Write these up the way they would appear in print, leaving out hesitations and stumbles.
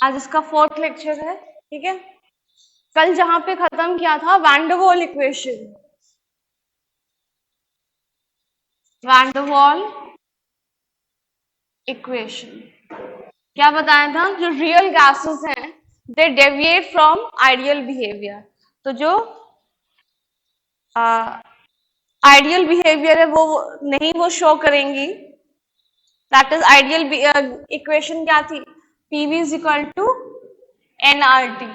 आज इसका 4th lecture है, ठीक है। कल जहां पे खत्म किया था van der Waal equation, van der Waal equation क्या बताया था, जो रियल गैसेस हैं दे डेविएट फ्रॉम आइडियल बिहेवियर। तो जो आइडियल बिहेवियर है वो नहीं वो शो करेंगी। दैट इज आइडियल इक्वेशन क्या थी, PV is equal to NRT.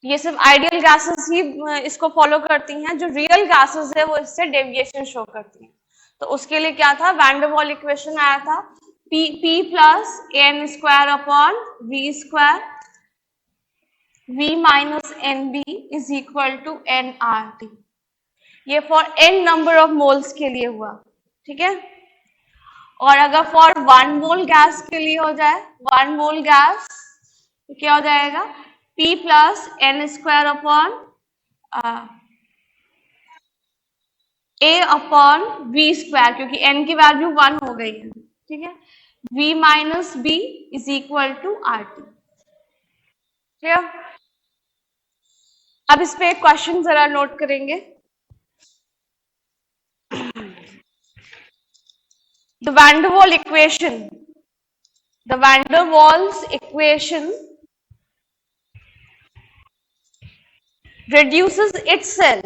ये सिर्फ आइडियल गैसेस ही इसको फॉलो करती हैं, जो रियल गैसेस है वो इससे डेविएशन शो करती हैं। तो उसके लिए क्या था, वैन डर वाल इक्वेशन आया था, p plus N square upon we square, v minus n b is equal to n r t. ये for n number of moles के लिए हुआ, ठीक है। और अगर फॉर 1 मोल गैस के लिए हो जाए, 1 मोल गैस तो क्या हो जाएगा, P plus N square upon A upon we square, क्योंकि n की वैल्यू 1 हो गई है, ठीक है। V minus B is equal to R T, clear. अब इस पे एक क्वेश्चन जरा नोट करेंगे। The van der Waals equation, the van der Waals equation reduces itself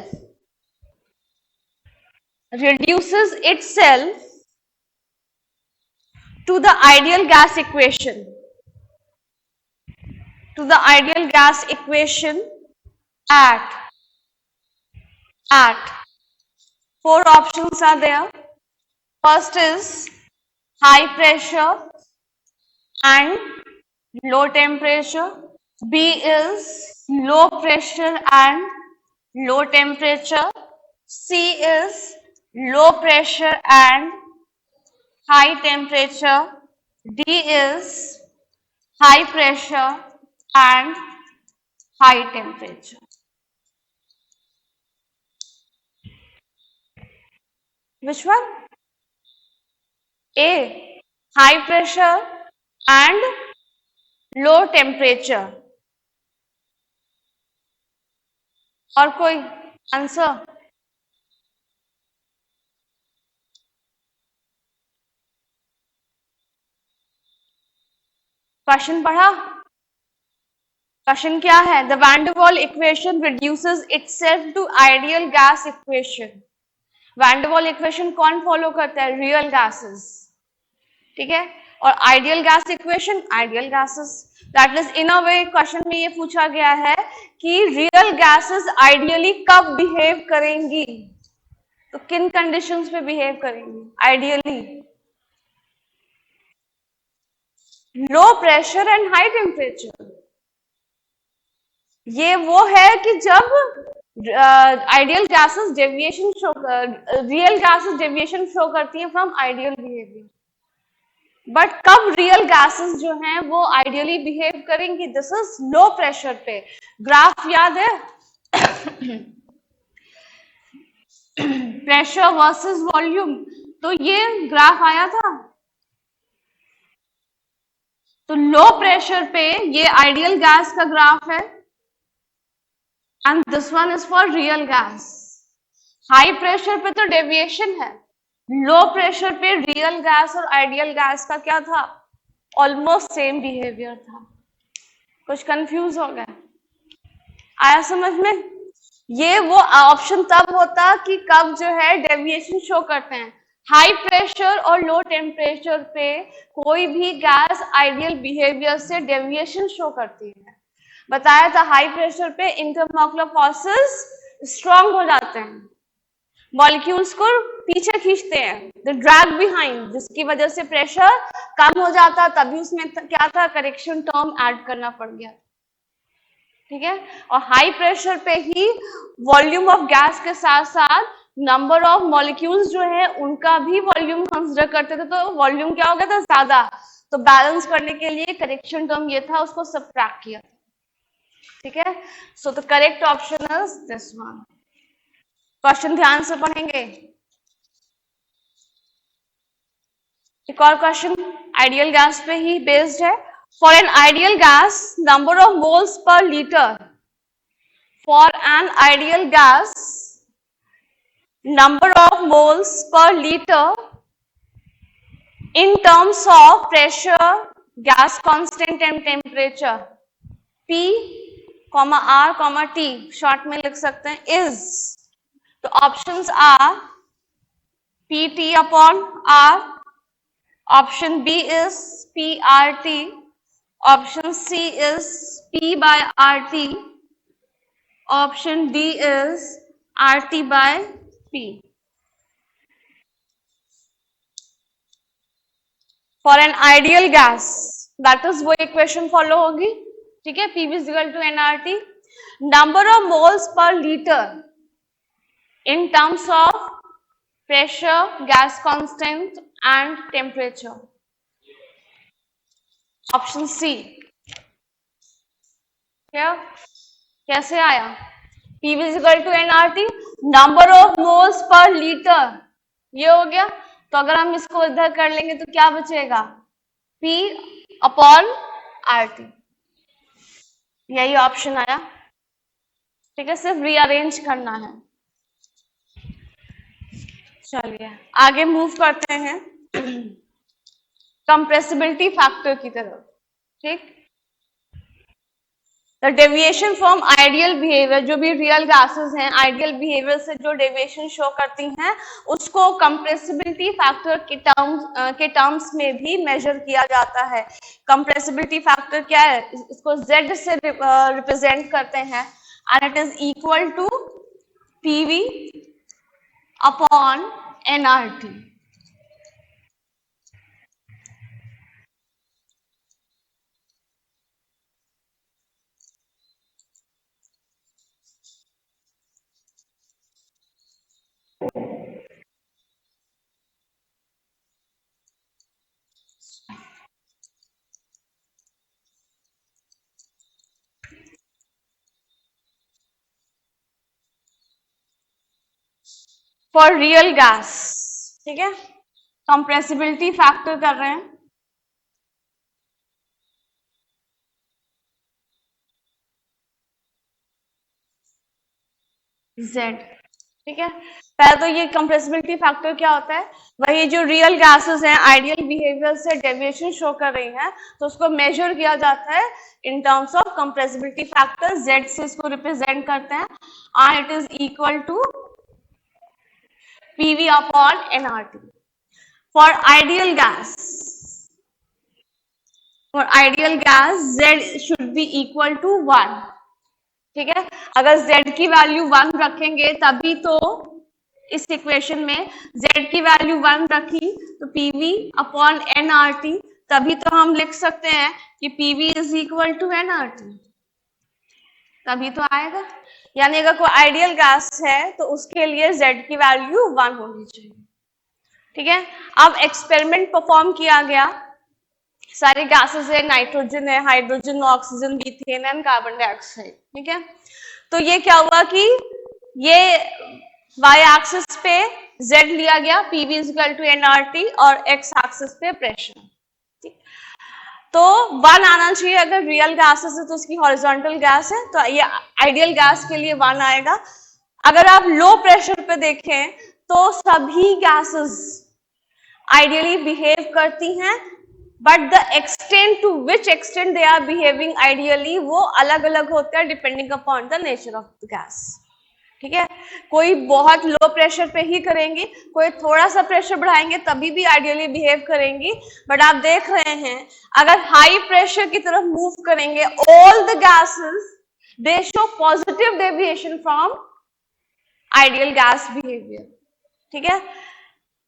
to the ideal gas equation, at 4 options are there. First is high pressure and low temperature. B is low pressure and low temperature. C is low pressure and high temperature. D is high pressure and high temperature. Which one? A, high pressure and low temperature. और कोई answer? Question पढ़ा? Question क्या है, the van der Waal equation reduces itself to ideal gas equation. Van der Waal equation कौन follow करता है, real gases, ठीक है। और ideal gas equation, ideal gases. That is in a way question में ये पूछा गया है कि रियल गैसेस आइडियली कब बिहेव करेंगी, तो किन कंडीशंस पे बिहेव करेंगी ideally, low pressure and high temperature. ये वो है कि जब ideal gases deviation show, real gases deviation show करती हैं फ्रॉम आइडियल बिहेवियर। बट कब रियल गैसेस जो हैं वो आइडियली बिहेव करेंगी, दिस इज लो प्रेशर पे। ग्राफ याद है प्रेशर वर्सेस वॉल्यूम, तो ये ग्राफ आया था। तो लो प्रेशर पे ये आइडियल गैस का ग्राफ है and this one is for real gas. High pressure पे तो डेविएशन है, लो प्रेशर पे रियल गैस और आइडियल गैस का क्या था, ऑलमोस्ट सेम बिहेवियर था। कुछ कंफ्यूज हो गया, आया समझ में? ये वो ऑप्शन तब होता कि कब जो है डेविएशन शो करते हैं। हाई प्रेशर और लो टेम्परेचर पे कोई भी गैस आइडियल बिहेवियर से डेविएशन शो करती है। बताया था हाई प्रेशर पे इंटरमॉलिक्यूलर फोर्सेस स्ट्रांग हो जाते हैं, मॉलिक्यूल्स को पीछे खींचते हैं, द ड्रैग बिहाइंड, जिसकी वजह से प्रेशर कम हो जाता। तभी उसमें क्या था, करेक्शन टर्म ऐड करना पड़ गया, ठीक है। और हाई प्रेशर पे ही वॉल्यूम ऑफ गैस के साथ साथ नंबर ऑफ मॉलिक्यूल्स जो है उनका भी वॉल्यूम कंसिडर करते थे, तो वॉल्यूम क्या हो गया था, ज्यादा। तो बैलेंस करने के लिए करेक्शन टर्म ये था, उसको सबट्रैक्ट किया, ठीक है। So the correct option is this one. Question ध्यान से पढ़ेंगे। एक और क्वेश्चन आइडियल गैस पे ही बेस्ड है, For an ideal gas, number of moles per liter. For an ideal gas, number of moles per liter in terms of pressure, gas constant and temperature. P, R, T short में लिख सकते हैं is. तो options are PT upon R. Option B is PRT. Option C is P by RT. Option D is RT by P. For an ideal gas, that is वो equation follow होगी, ठीक है, PV is equal to nRT. Number of moles per liter in terms of pressure, gas constant and temperature. Option C. क्या कैसे आया? PV is equal to nRT, number of moles per liter, ये हो गया. तो अगर हम इसको इधर कर लेंगे तो क्या बचेगा? P upon RT. यही ऑप्शन आया, ठीक है, सिर्फ रीअरेंज करना है. चलिए आगे मूव करते हैं कंप्रेसिबिलिटी फैक्टर की तरफ. ठीक, the deviation from ideal behaviour, जो भी रियल गैसेस हैं आइडियल बिहेवियर से जो डेविएशन शो करती हैं उसको कंप्रेसिबिलिटी फैक्टर के टर्म्स में भी मेजर किया जाता है. कंप्रेसिबिलिटी फैक्टर क्या है? इसको Z से रिप्रेजेंट करते हैं and it is equal to PV upon nRT. For real gas, ठीक है, कंप्रेसिबिलिटी फैक्टर कर रहे हैं. Z, ठीक है. पहले तो ये कंप्रेसिबिलिटी फैक्टर क्या होता है? वही जो रियल गैसेस हैं आइडियल बिहेवियर से डेविएशन शो कर रही हैं तो उसको मेजर किया जाता है in terms of compressibility factor. Z से इसको रिप्रेजेंट करते हैं and it is equal to PV upon nRT. For ideal gas, Z should be equal to 1. ठीक है, अगर Z की वैल्यू 1 रखेंगे तभी तो इस इक्वेशन में Z की वैल्यू 1 रखी तो PV अपॉन nRT, तभी तो हम लिख सकते हैं कि PV is equal to nRT, तभी तो आएगा. यानी अगर कोई आइडियल गैस है तो उसके लिए Z की वैल्यू 1 होनी चाहिए. ठीक है, अब एक्सपेरिमेंट परफॉर्म किया गया. सारे गैसेस है, नाइट्रोजन है, hydrogen, oxygen, methane and carbon dioxide. ठीक है, तो ये क्या हुआ कि ये y एक्सिस पे Z लिया गया, PV is equal to nRT, और x एक्सिस पे प्रेशर. तो 1 आना चाहिए. अगर रियल गैसेस है तो उसकी हॉरिजॉन्टल गैस है तो ये आइडियल गैस के लिए 1 आएगा. अगर आप लो प्रेशर पे देखें तो सभी गैसेस आइडियली बिहेव करती हैं, but the extent to which extent they are behaving ideally वो अलग अलग होता है depending upon the nature of the gas. ठीक है, कोई बहुत लो प्रेशर पे ही करेंगी, कोई थोड़ा सा प्रेशर बढ़ाएंगे तभी भी आइडियली बिहेव करेंगी. बट आप देख रहे हैं अगर हाई प्रेशर की तरफ मूव करेंगे all the gases they show positive deviation from ideal gas behaviour. ठीक है,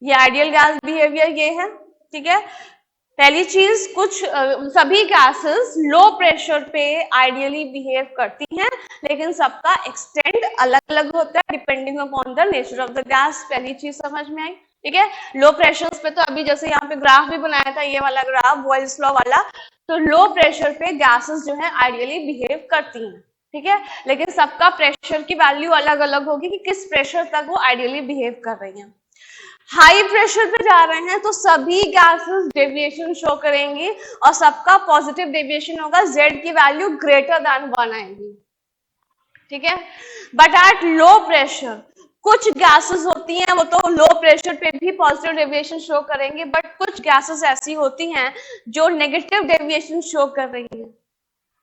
ये आइडियल गैस बिहेवियर ये है. ठीक है, पहली चीज, कुछ सभी गैसेस लो प्रेशर पे आइडियली बिहेव करती हैं लेकिन सबका एक्सटेंट अलग अलग होता है depending upon the nature of the gas. पहली चीज समझ में आई. ठीक है, लो प्रेशर पे तो अभी जैसे यहाँ पे ग्राफ भी बनाया था, ये वाला ग्राफ बॉयल्स लॉ वाला, तो लो प्रेशर पे गैसेस जो है आइडियली बिहेव करती हैं. ठीक है, लेकिन सबका प्रेशर की वैल्यू अलग अलग होगी कि किस प्रेशर तक वो आइडियली बिहेव कर रही हैं. हाई प्रेशर पे जा रहे हैं तो सभी गैसेस डेविएशन शो करेंगी और सबका पॉजिटिव डेविएशन होगा, जेड की वैल्यू ग्रेटर देन 1 आएगी, ठीक है। बट एट लो प्रेशर कुछ गैसेस होती हैं वो तो लो प्रेशर पे भी पॉजिटिव डेविएशन शो करेंगे, बट कुछ गैसेस ऐसी होती हैं जो नेगेटिव डेविएशन शो कर रही हैं,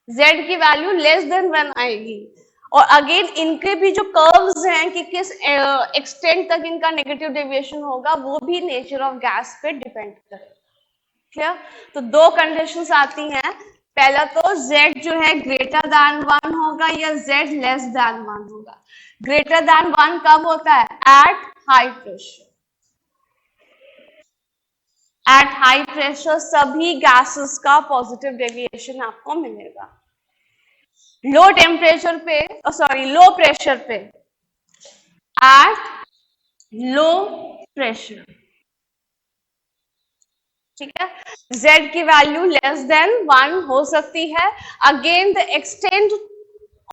जेड की वैल्यू लेस देन 1 आएगी। और अगेन इनके भी जो कर्व्स हैं कि किस एक्सटेंट तक इनका नेगेटिव डेविएशन होगा वो भी नेचर ऑफ गैस पे डिपेंड करेगा, क्लियर। तो दो कंडीशंस आती हैं, पहला तो z जो है ग्रेटर देन 1 होगा या z लेस देन 1 होगा। ग्रेटर देन 1 कब होता है? At high pressure. At high pressure सभी गैसेस का पॉजिटिव डेविएशन आपको मिलेगा। लो टेम्परेचर पे, सॉरी लो प्रेशर पे, एट लो प्रेशर, ठीक है, z की वैल्यू लेस देन 1 हो सकती है। Again the extent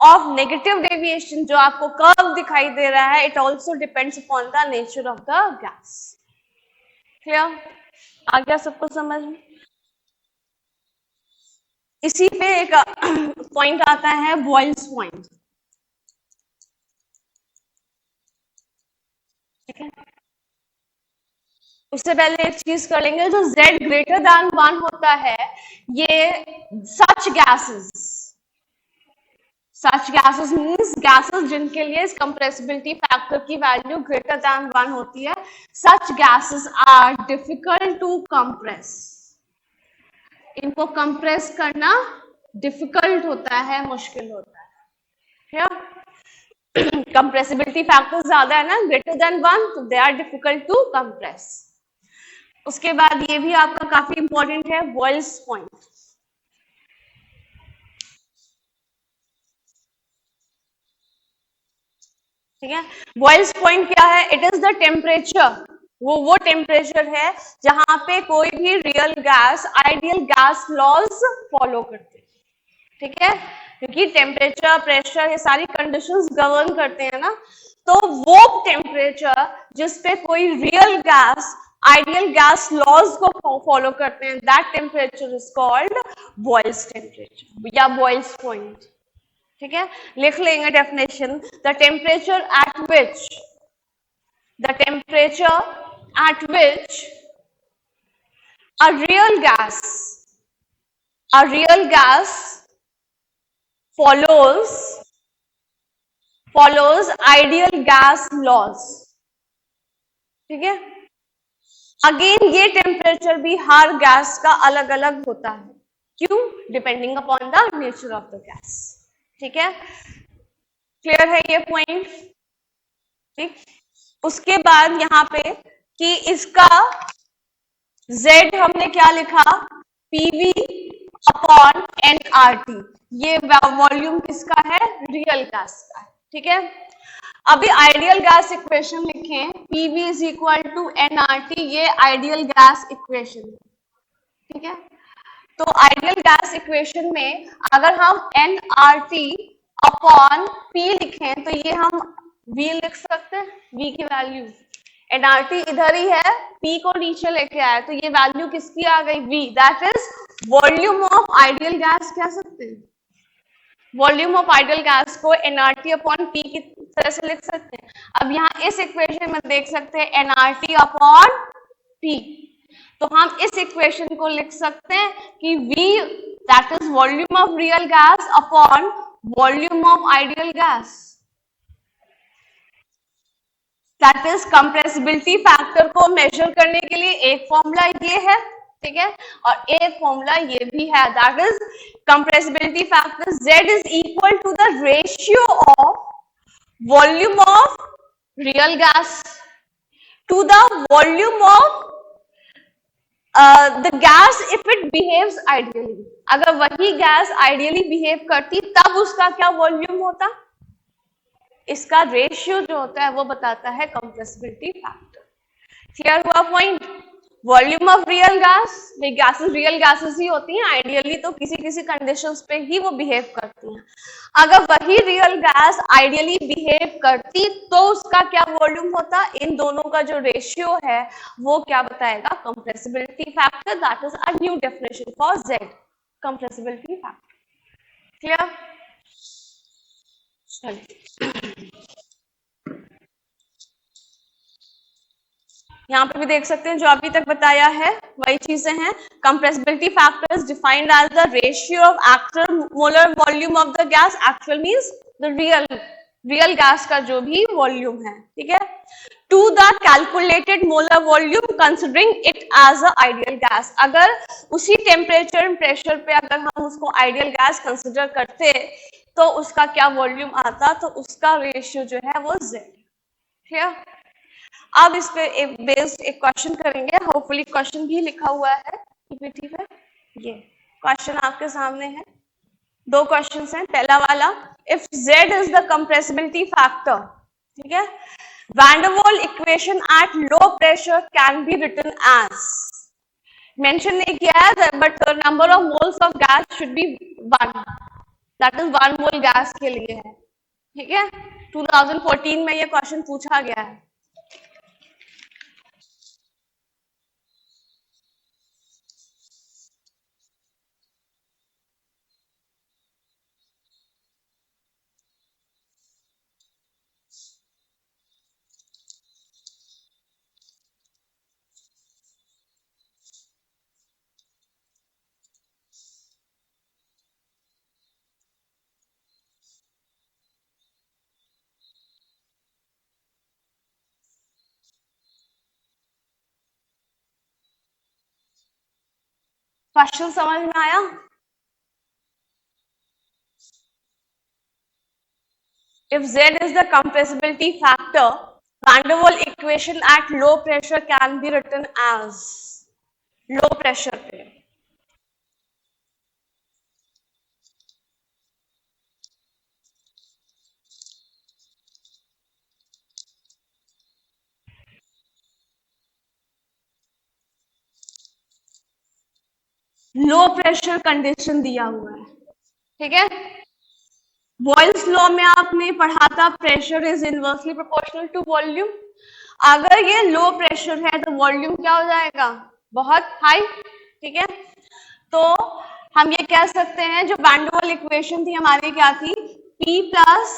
of negative deviation जो आपको कर्व दिखाई दे रहा है, it also depends upon the nature of the gas, clear? आ गया सबको समझ में? इसी पे एक पॉइंट आता है बॉयल्स पॉइंट, ठीक है। उससे पहले एक चीज कर लेंगे, जो z ग्रेटर देन 1 होता है ये सच गैसेस मींस गैसेस जिनके लिए कंप्रेसिबिलिटी फैक्टर की वैल्यू ग्रेटर देन 1 होती है, such gases are difficult to compress. इनको कंप्रेस करना डिफिकल्ट होता है, मुश्किल होता है, कंप्रेसिबिलिटी फैक्टर ज्यादा है ना, ग्रेटर देन 1, तो they are difficult to compress. उसके बाद ये भी आपका काफी इंपॉर्टेंट है, बॉयल्स पॉइंट, ठीक है। बॉयल्स पॉइंट क्या है? इट इज द टेम्परेचर, वो टेम्परेचर है जहां पे कोई भी real gas ideal gas laws follow करते हैं, ठीक है, क्योंकि टेम्परेचर, प्रेशर, ये सारी कंडीशंस गवर्न करते हैं ना, तो वो टेम्परेचर जिसपे कोई real gas ideal gas laws को फॉलो करते हैं, that temperature is called Boyle's temperature या बॉयल्स पॉइंट, ठीक है। लिख लेंगे definition, the temperature at which a real gas follows ideal gas laws, ठीक है। अगेन ये टेम्परेचर भी हर गैस का अलग अलग होता है, क्यों? Depending upon the nature of the gas, ठीक है। क्लियर है ये पॉइंट? ठीक। उसके बाद यहाँ पे कि इसका Z हमने क्या लिखा? PV अपॉन nRT, ये वॉल्यूम किसका है? रियल गैस का है, ठीक है। अभी आइडियल गैस इक्वेशन लिखें, PV is equal to nRT, ये आइडियल गैस इक्वेशन, ठीक है। तो आइडियल गैस इक्वेशन में अगर हम nRT अपॉन P लिखें तो ये हम V लिख सकते हैं, V की वैल्यू, nRT इधर ही है, P को नीचे लेके आया तो ये वैल्यू किसकी आ गई? V, that is volume of ideal gas कह सकते हैं। वॉल्यूम ऑफ आइडियल गैस को nRT अपॉन P की तरह से लिख सकते हैं। अब यहाँ इस इक्वेशन में देख सकते हैं nRT अपॉन P, तो हम इस इक्वेशन को लिख सकते हैं कि V that is volume of real gas upon volume of ideal gas, that is compressibility factor को मेजर करने के लिए एक फॉर्मूला ये है, ठीक है, और एक फॉर्मूला ये भी है, that is compressibility factor Z is equal to the ratio of volume of real gas to the volume of the gas if it behaves ideally. अगर वही गैस आइडियली बिहेव करती तब उसका क्या वॉल्यूम होता? इसका रेशियो जो होता है वो बताता है कंप्रेसिबिलिटी फैक्टर। क्लियर हुआ point? Volume of real gas, gases real gases ही होती हैं आइडियली, तो किसी किसी कंडीशंस पे ही वो बिहेव करती हैं। अगर वही रियल गैस आइडियली बिहेव करती तो उसका क्या वॉल्यूम होता, इन दोनों का जो रेशियो है वो क्या बताएगा, compressibility factor. That is a new definition for Z, compressibility factor. Clear? चलिए यहाँ पे भी देख सकते हैं जो अभी तक बताया है वही चीजें हैं। Compressibility factor is defined as the ratio of actual molar volume of the gas, actual means the real gas का जो भी वॉल्यूम है, ठीक है, to the calculated molar volume considering it as a ideal gas. अगर उसी temperature and pressure पे अगर हम उसको आइडियल गैस कंसिडर करते तो उसका क्या वॉल्यूम आता, तो उसका रेशियो जो है वो Z। क्लियर? अब इस पे एक बेस्ड एक क्वेश्चन करेंगे, होपफुली क्वेश्चन भी लिखा हुआ है पीपीटी पे। ये क्वेश्चन आपके सामने है, दो क्वेश्चंस हैं। पहला वाला, if Z is the compressibility factor, ठीक है, van der Waal equation at low pressure can be written as, mention नहीं किया है but number of moles of gas should be 1, that is 1 mole gas के लिए है, ठीक है। 2014 में ये क्वेश्चन पूछा गया है। क्वेश्चन समझ में आया? If Z is the compressibility factor, Van der Waal equation at low pressure can be written as, low pressure पे लो प्रेशर कंडीशन दिया हुआ है, ठीक है। बॉयल्स लॉ में आपने पढ़ा था pressure is inversely proportional to volume. अगर ये लो प्रेशर है तो वॉल्यूम क्या हो जाएगा, बहुत हाई, ठीक है। तो हम ये कह सकते हैं जो वैन डर वाल इक्वेशन थी हमारी क्या थी, P plus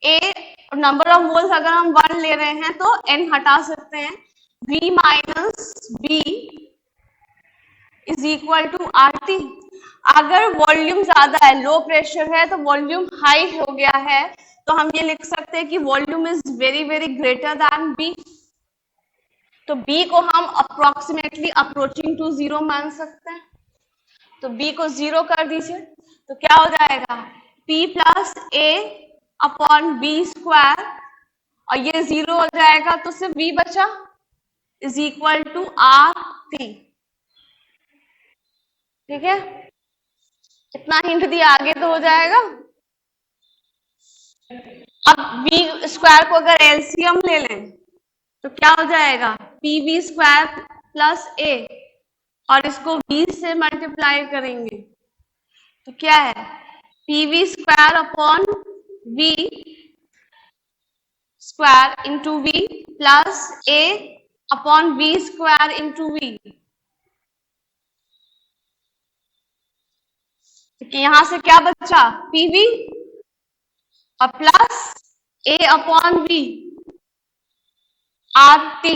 A, number of moles अगर हम 1 ले रहे हैं तो N हटा सकते हैं, V minus B is equal to RT। अगर वॉल्यूम ज्यादा है, लो प्रेशर है तो वॉल्यूम हाई हो गया है, तो हम ये लिख सकते हैं कि volume is very very greater than B। तो B को हम अप्रोक्सीमेटली अप्रोचिंग टू 0 मान सकते हैं, तो B को 0 कर दीजिए, तो क्या हो जाएगा, P plus A upon B square, और ये 0 हो जाएगा तो सिर्फ B बचा, इज इक्वल टू RT, ठीक है। इतना हिंट दिया, आगे तो हो जाएगा। अब बी स्क्वायर को अगर एलसीएम ले लें तो क्या हो जाएगा, पी स्क्वायर प्लस ए, और इसको v से मल्टीप्लाई करेंगे तो क्या है, PV square upon v square into v plus a upon v square into v। यहां से क्या बचा, पीवी और plus a upon v RT।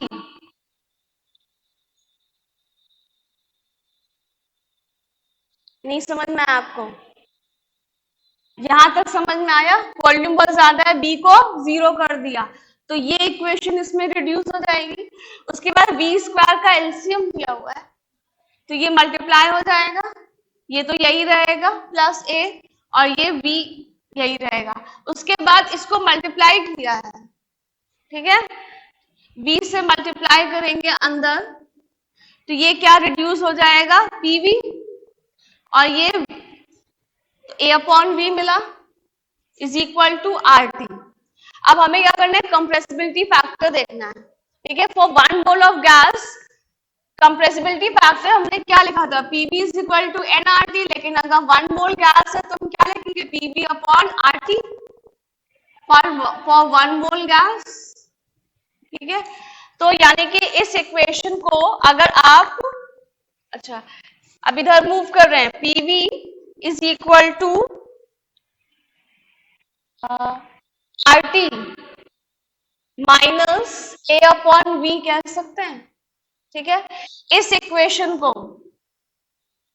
नहीं समझ में आया आपको? यहां तक समझ में आया? वॉल्यूम बहुत ज्यादा है, B को 0 कर दिया तो ये इक्वेशन इसमें रिड्यूस हो जाएगी। उसके बाद v स्क्वायर का एलसीएम दिया हुआ है तो ये मल्टीप्लाई हो जाएगा, ये तो यही रहेगा प्लस a, और ये v यही रहेगा। उसके बाद इसको मल्टीप्लाई किया है, ठीक है, v से मल्टीप्लाई करेंगे अंदर तो ये क्या रिड्यूस हो जाएगा, pv, और ये a अपॉन v मिला इज इक्वल टू RT। अब हमें क्या करना है, कंप्रेसिबिलिटी फैक्टर देखना है, ठीक है। For 1 mole of gas compressibility factor हमने क्या लिखा था, PB is equal to NRT, लेकिन अगर 1 मोल गैस है तो हम क्या लिखेंगे, PB upon RT for 1 mole gas. ठीक है, तो यानी कि इस इक्वेशन को अगर आप, अच्छा अब इधर मूव कर रहे हैं, PV is equal to RT minus A upon V कह सकते हैं। ठीक है, इस इक्वेशन को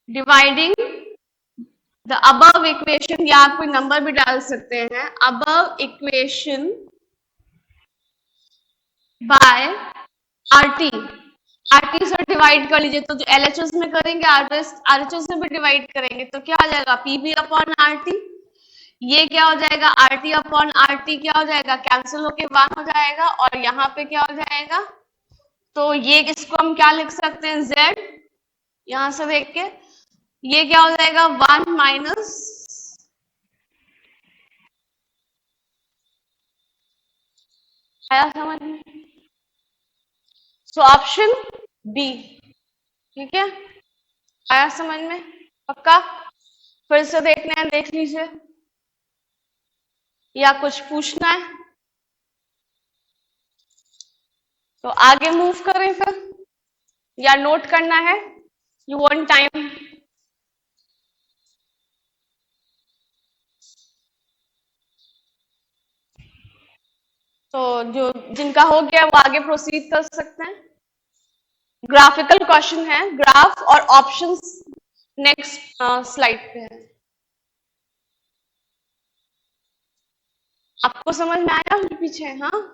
डिवाइडिंग द अबव इक्वेशन, या आप कोई नंबर भी डाल सकते हैं, above equation by RT, RT से डिवाइड कर लीजिए, तो जो एलएचएस में करेंगे आरएचएस में भी डिवाइड करेंगे, तो क्या आ जाएगा, पीबी अपॉन आरटी, ये क्या हो जाएगा, आरटी अपॉन आरटी क्या हो जाएगा, कैंसिल होके 1 हो जाएगा, और यहाँ पे क्या हो जाएगा, तो ये इसको हम क्या लिख सकते हैं, z, यहां से देख के ये क्या हो जाएगा, 1 माइनस, आया समझ में, सो ऑप्शन बी। ठीक है, आया समझ में, पक्का, फिर से देखना है, देख लीजिए, या कुछ पूछना है तो आगे मूव करें फिर, या नोट करना है, यू वांट टाइम। तो जो जिनका हो गया वो आगे प्रोसीड कर सकते हैं। ग्राफिकल क्वेश्चन है, ग्राफ और ऑप्शंस नेक्स्ट स्लाइड पे है। आपको समझ में आया पीछे, हाँ,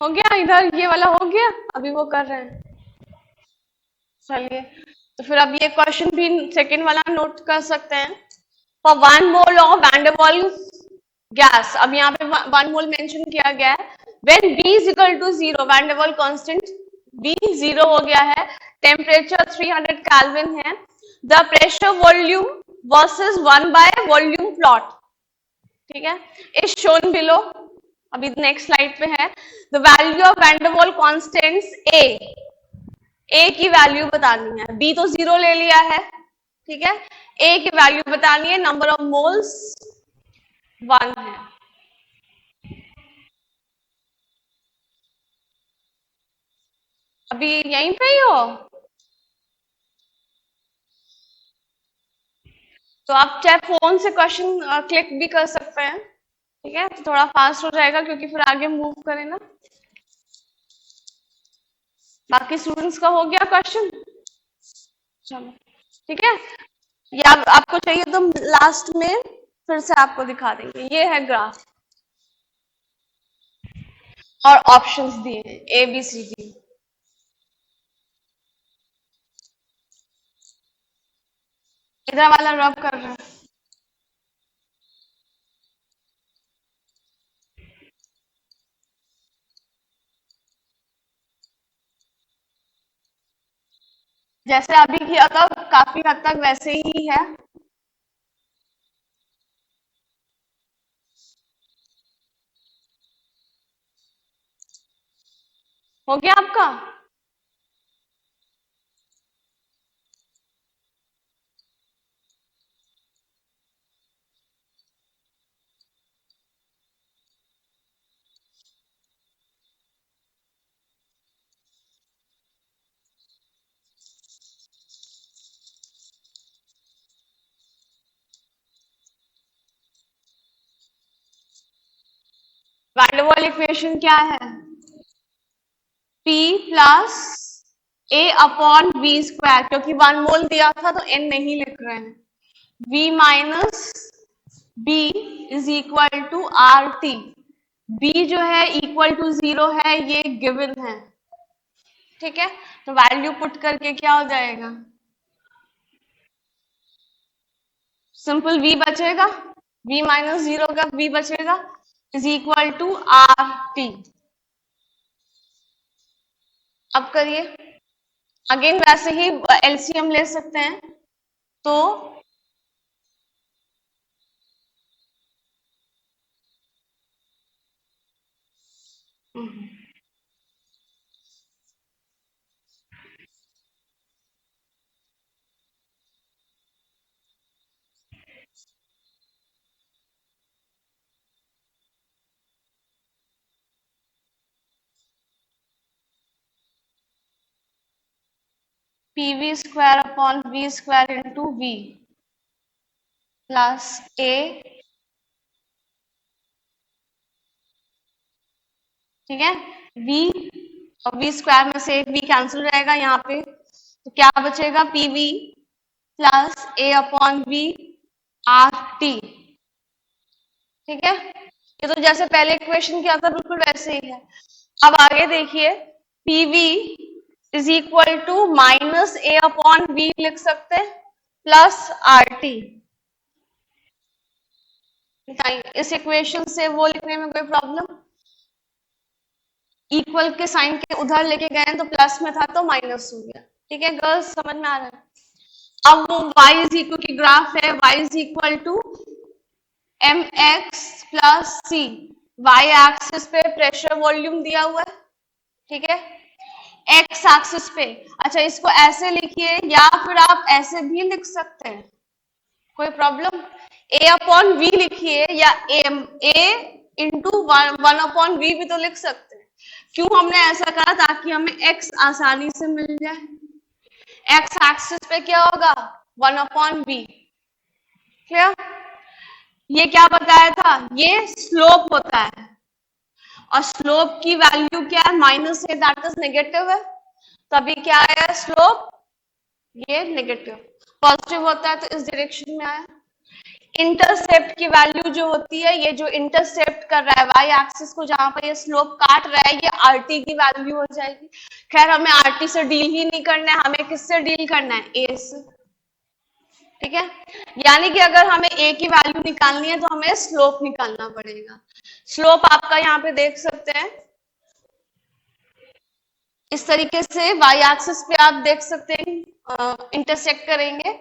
हो गया, इधर ये वाला हो गया, अभी वो कर रहे हैं, चलिए, तो फिर अब ये क्वेश्चन भी सेकंड वाला नोट कर सकते हैं। For 1 mole of van der Waals gas, अब यहाँ पे 1 मोल मेंशन किया गया है, when B is equal to 0, van der Waal constant B 0 हो गया है, टेम्परेचर 300 केल्विन है, the pressure volume versus 1 by volume plot. ठीक है, इज शोन बिलो, अभी नेक्स्ट स्लाइड पे है, the value of van der वाल कांस्टेंट्स ए की वैल्यू बतानी है, B तो 0 ले लिया है, ठीक है, ए की वैल्यू बतानी है, नंबर ऑफ मोल्स 1 है। अभी यहीं पे ही हो, तो आप चाहे फोन से क्वेश्चन क्लिक भी कर सकते हैं। ठीक है, तो थोड़ा फास्ट हो जाएगा क्योंकि फिर आगे मूव करें ना। बाकी स्टूडेंट्स का हो गया क्वेश्चन, चलो ठीक है, ये आपको चाहिए तो लास्ट में फिर से आपको दिखा देंगे। ये है ग्राफ और ऑप्शंस दिए हैं ए बी सी डी। इधर वाला रब कर रहा है, जैसे अभी किया था काफी हद तक वैसे ही है। हो गया आपका, वैन डर वाल इक्वेशन क्या है, P plus A upon we square, क्योंकि 1 मोल दिया था तो n नहीं लिख रहे हैं, V minus B is equal to R T, B जो है इक्वल टू 0 है, ये गिवन है, ठीक है। तो वैल्यू पुट करके क्या हो जाएगा, सिंपल v बचेगा, v माइनस 0 का v बचेगा is equal to R T. अब करिए अगेन, वैसे ही एलसीएम ले सकते हैं, तो p v square upon we square into v plus a, ठीक है, v और v स्क्वायर में से एक v कैंसिल रहेगा यहाँ पे, तो क्या बचेगा, pv plus a upon v R T, ठीक है। ये तो जैसे पहले इक्वेशन किया था बिल्कुल वैसे ही है। अब आगे देखिए, pv is equal to minus a upon v लिख सकते हैं प्लस आर टी। इस इक्वेशन से वो लिखने में कोई प्रॉब्लम, इक्वल के साइन के उधर लेके गए तो प्लस में था तो माइनस हो गया, ठीक है गर्ल्स, समझ में आ रहा है। अब वो y इज इक्वल की ग्राफ है, y is equal to M X plus C, Y axis पे प्रेशर वॉल्यूम दिया हुआ है, ठीक है, एक्स एक्सिस पे। अच्छा इसको ऐसे लिखिए या फिर आप ऐसे भी लिख सकते हैं, कोई प्रॉब्लम, a अपॉन v लिखिए या a into one upon v भी तो लिख सकते हैं। क्यों हमने ऐसा करा, ताकि हमें x आसानी से मिल जाए। x एक्सिस पे क्या होगा, 1 अपॉन v, क्लियर। ये क्या बताया था, ये स्लोप होता है, और स्लोप की वैल्यू क्या है, माइनस है, दैट इज नेगेटिव है, तभी क्या आया स्लोप, ये नेगेटिव। पॉजिटिव होता है तो इस डायरेक्शन में आया। इंटरसेप्ट की वैल्यू जो होती है, ये जो इंटरसेप्ट कर रहा है वाई एक्सिस को, जहां पर ये स्लोप काट रहा है, ये आरटी की वैल्यू हो जाएगी। खैर हमें आरटी से डील ही नहीं करना है, हमें किससे डील करना है, ए से, ठीक है। यानी कि अगर हमें ए की वैल्यू निकालनी है तो हमें स्लोप निकालना पड़ेगा। स्लोप आपका यहाँ पे देख सकते हैं इस तरीके से, वाई एक्सिस पे आप देख सकते हैं इंटरसेक्ट करेंगे,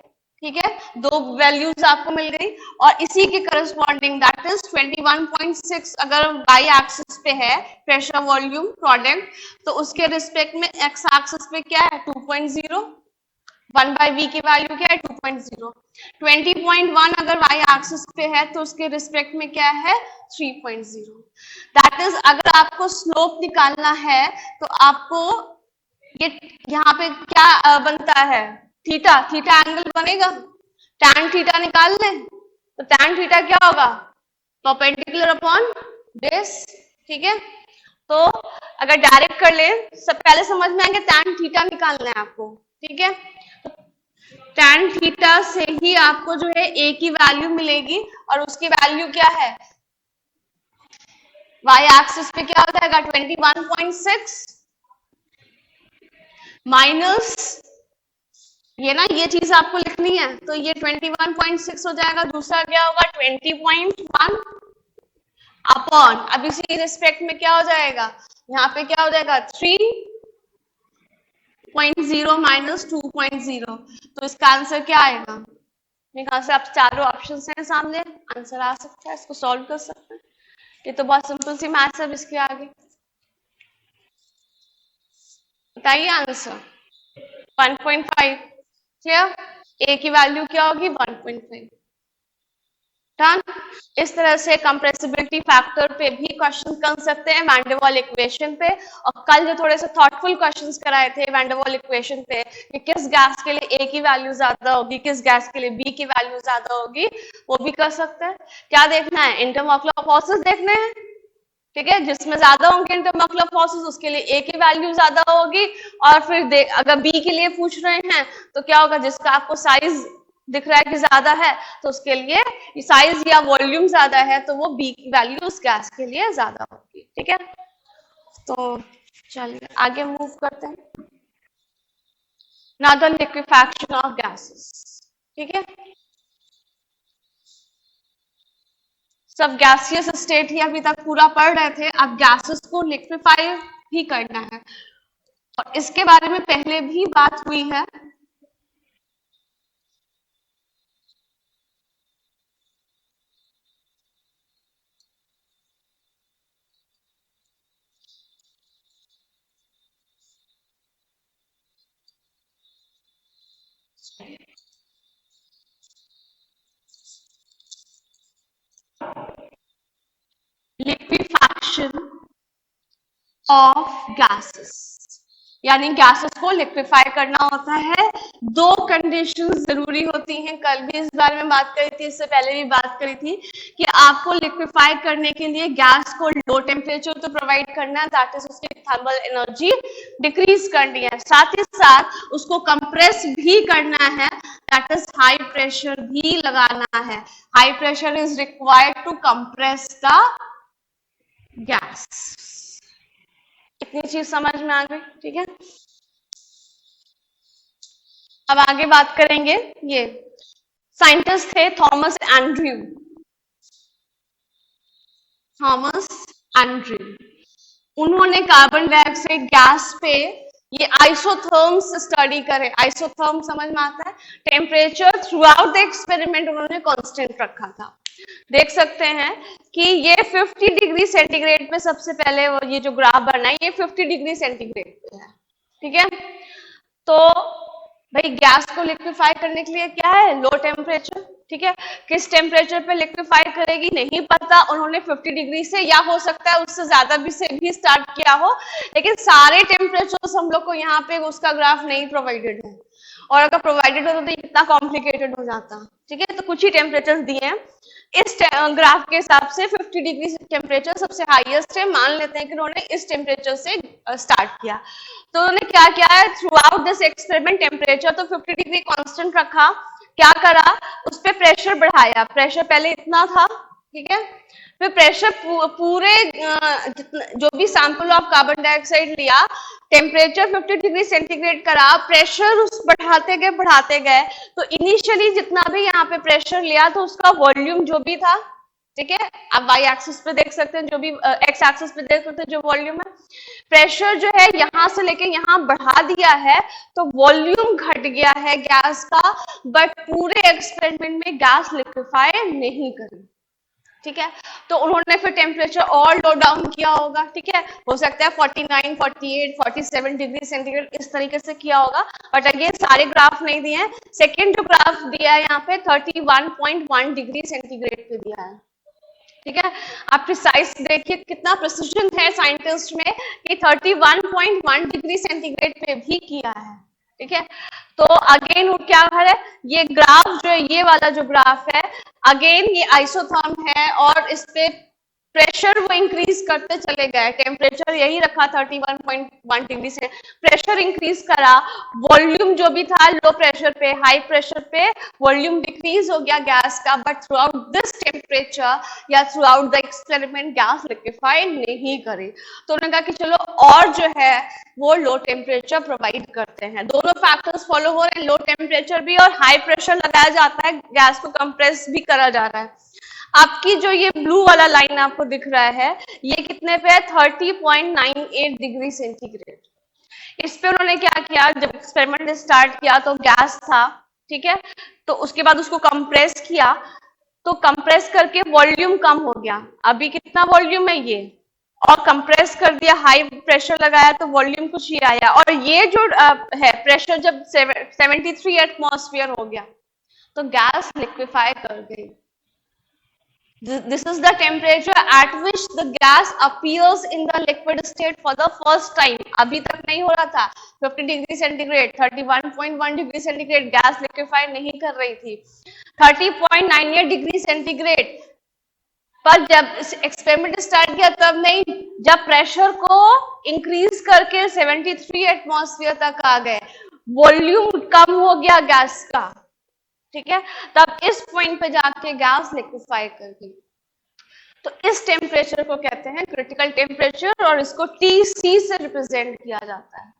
ठीक है, दो वैल्यूज आपको मिल गई, और इसी के करस्पॉन्डिंग दैट इज 21.6 अगर वाई एक्सिस पे है प्रेशर वॉल्यूम प्रोडक्ट, तो उसके रिस्पेक्ट में एक्स एक्सिस पे क्या है 2.0, 1 बाई वी की वैल्यू क्या है 2.0, 20.1 अगर वाई एक्सिस पे है तो उसके रिस्पेक्ट में क्या है 3.0। दैट इज अगर आपको स्लोप निकालना है तो आपको ये यहाँ पे क्या बनता है, थीटा, थीटा एंगल बनेगा, टैन थीटा निकाल लें तो टैन थीटा क्या होगा, परपेंडिकुलर अपॉन बेस, ठीक है। तो अगर डायरेक्ट कर ले, सब पहले समझ में आएंगे, टैन थीटा निकालना है आपको, ठीक है। टैन थीटा से ही आपको जो है ए की वैल्यू मिलेगी, और उसकी वैल्यू क्या है, वाई एक्सिस पे क्या हो जाएगा 21.6 माइनस, ये ना ये चीज आपको लिखनी है, तो ये 21.6 हो जाएगा, दूसरा क्या होगा 20.1 अपॉन, अब इसी रिस्पेक्ट में क्या हो जाएगा, यहाँ पे क्या हो जाएगा 3.0 माइनस 2.0, तो इसका आंसर क्या आएगा, यहाँ से आप चारों ऑप्शन हैं सामने, आंसर आ सकता है, इसको सॉल्व कर सकते हैं। ये तो बहुत सिंपल सी मैथ्स है, इसके आगे बताइए आंसर 1.5, क्लियर। ए की वैल्यू क्या होगी 1.5, डन। इस तरह से कंप्रेसिबिलिटी फैक्टर पे भी क्वेश्चन कर सकते हैं, वैन डर वाल इक्वेशन पे, और कल जो थोड़े से थॉटफुल क्वेश्चंस कराए थे वैन डर वाल इक्वेशन पे कि किस गैस के लिए ए की वैल्यू ज्यादा होगी, किस गैस के लिए बी की वैल्यू ज्यादा होगी, वो भी कर सकते हैं। क्या देखना है, इंटरमॉलिक्यूलर फोर्सेस देखने हैं, ठीक है, जिसमें ज्यादा होंगे इंटरमॉलिक्यूलर फोर्सेस उसके लिए ए की वैल्यू ज्यादा होगी, और फिर अगर बी के लिए पूछ रहे हैं तो क्या होगा, जिसका आपको साइज दिख रहा है कि ज्यादा है, तो उसके लिए साइज या वॉल्यूम ज्यादा है, तो वो बी की वैल्यू उस गैस के लिए ज्यादा होगी। ठीक है, तो चलिए आगे मूव करते हैं। Now the liquefaction of gases. ठीक है, सब गैसियस स्टेट ही अभी तक पूरा पढ़ रहे थे, अब गैसेस को लिक्विफाई भी करना है, और इसके बारे में पहले भी बात हुई है। लिक्विफैक्शन ऑफ गैसेस, यानी गैसेस को लिक्विफाई करना होता है। दो कंडीशंस जरूरी होती हैं, कल भी इस बारे में बात करी थी, इससे पहले भी बात करी थी कि आपको लिक्विफाई करने के लिए गैस को लो टेम्परेचर तो प्रोवाइड करना है, दैट इज उसकी थर्मल एनर्जी डिक्रीज करनी है, साथ ही साथ उसको कंप्रेस भी करना है, दैट इज हाई प्रेशर भी लगाना है। High pressure is required to compress the gas. इतनी चीज समझ में आ गई? ठीक है, अब आगे बात करेंगे। ये साइंटिस्ट थे थॉमस एंड्रयू। थॉमस एंड्रयू, उन्होंने कार्बन डाइऑक्साइड गैस पे ये आइसोथर्म्स स्टडी करे। आइसोथर्म समझ में आता है, temperature through out the experiment उन्होंने कांस्टेंट रखा था। देख सकते हैं कि ये 50 डिग्री सेंटीग्रेड पे सबसे पहले ये जो ग्राफ बना है ये 50 डिग्री सेंटीग्रेड पे है। ठीक है, तो भाई गैस को लिक्विफाई करने के लिए क्या है, लो टेम्परेचर। ठीक है, किस टेम्परेचर पे लिक्विफाई करेगी नहीं पता, उन्होंने 50 डिग्री से या हो सकता है उससे ज्यादा भी से भी स्टार्ट किया हो, लेकिन सारे टेम्परेचर्स हम लोग को यहाँ पे उसका ग्राफ नहीं प्रोवाइडेड है, और अगर प्रोवाइडेड होता तो इतना कॉम्प्लिकेटेड हो जाता। ठीक है, तो कुछ ही टेम्परेचर दिए हैं इस ग्राफ के हिसाब से। 50 डिग्री टेम्परेचर सबसे हाईएस्ट है, मान लेते हैं कि उन्होंने इस टेम्परेचर से स्टार्ट किया। तो उन्होंने क्या किया है, through out this experiment temperature तो 50 डिग्री कांस्टेंट रखा, क्या करा, उस पर प्रेशर बढ़ाया। प्रेशर पहले इतना था, ठीक है, फिर प्रेशर पूरे जो भी सैंपल ऑफ कार्बन डाइऑक्साइड लिया, टेम्परेचर 50 डिग्री सेंटीग्रेड करा, प्रेशर उस बढ़ाते गए। तो इनिशियली जितना भी यहाँ पे प्रेशर लिया तो उसका वॉल्यूम जो भी था, ठीक है, आप वाई एक्सिस पे देख सकते हैं, जो भी एक्स एक्सिस पे देख सकते हैं जो वॉल्यूम है, प्रेशर जो है यहां से लेके यहां बढ़ा दिया है, तो वॉल्यूम घट गया है गैस का, बट पूरे एक्सपेरिमेंट में गैस लिक्विफाई नहीं करी। ठीक है, तो उन्होंने फिर टेम्परेचर और लो डाउन किया होगा। ठीक है, हो सकता है 49, 48, 47 डिग्री सेंटीग्रेड इस तरीके से किया होगा, बट अगेन सारे ग्राफ नहीं दिए हैं। सेकेंड जो ग्राफ दिया है यहाँ पे 31.1 डिग्री सेंटीग्रेड पे दिया है। ठीक है, आप प्रिसाइज देखिए कितना प्रिसिजन है साइंटिस्ट में कि 31.1 डिग्री सेंटीग्रेड पे भी किया है। ठीक है, तो अगेन वो क्या है, ये ग्राफ जो है, ये वाला जो ग्राफ है, अगेन ये आइसोथर्म है, और इस पे प्रेशर वो इंक्रीज करते चले गए। टेम्परेचर यही रखा 31.1 डिग्री से, प्रेशर इंक्रीज करा, वॉल्यूम जो भी था लो प्रेशर पे, हाई प्रेशर पे वॉल्यूम डिक्रीज हो गया गैस का, but throughout this temperature या throughout the experiment gas liquefy नहीं करे। तो उन्होंने कहा कि चलो और जो है वो लो टेम्परेचर प्रोवाइड करते हैं। दोनों फैक्टर्स फॉलो हो रहे हैं, लो टेम्परेचर भी और हाई प्रेशर लगाया जाता है, गैस को कंप्रेस भी करा जा रहा है। आपकी जो ये ब्लू वाला लाइन आपको दिख रहा है, ये कितने पे है, 30.98 डिग्री सेंटीग्रेड। इस पे उन्होंने क्या किया, जब एक्सपेरिमेंट स्टार्ट किया तो गैस था, ठीक है, तो उसके बाद उसको कंप्रेस किया, तो कंप्रेस करके वॉल्यूम कम हो गया। अभी कितना वॉल्यूम है ये, और कंप्रेस कर दिया, हाई प्रेशर लगाया तो वॉल्यूम कुछ ही आया, और ये जो है प्रेशर जब 73 एटमॉस्फेयर हो गया तो गैस लिक्विफाई कर गई। This is the temperature at which the gas appears in the liquid state for the first time. अभी तक नहीं हो रहा था 50 degree centigrade, 31.1 degree centigrade gas liquefy नहीं कर रही थी। 30.98 डिग्री सेंटीग्रेड पर जब एक्सपेरिमेंट स्टार्ट किया तब नहीं, जब प्रेशर को इंक्रीज करके 73 एटमॉस्फेयर तक आ गए, वॉल्यूम कम हो गया गैस का, ठीक है, तब इस पॉइंट पे जाके गैस लिक्विफाई करगी। तो इस टेम्परेचर को कहते हैं क्रिटिकल टेम्परेचर और इसको TC से रिप्रेजेंट किया जाता है।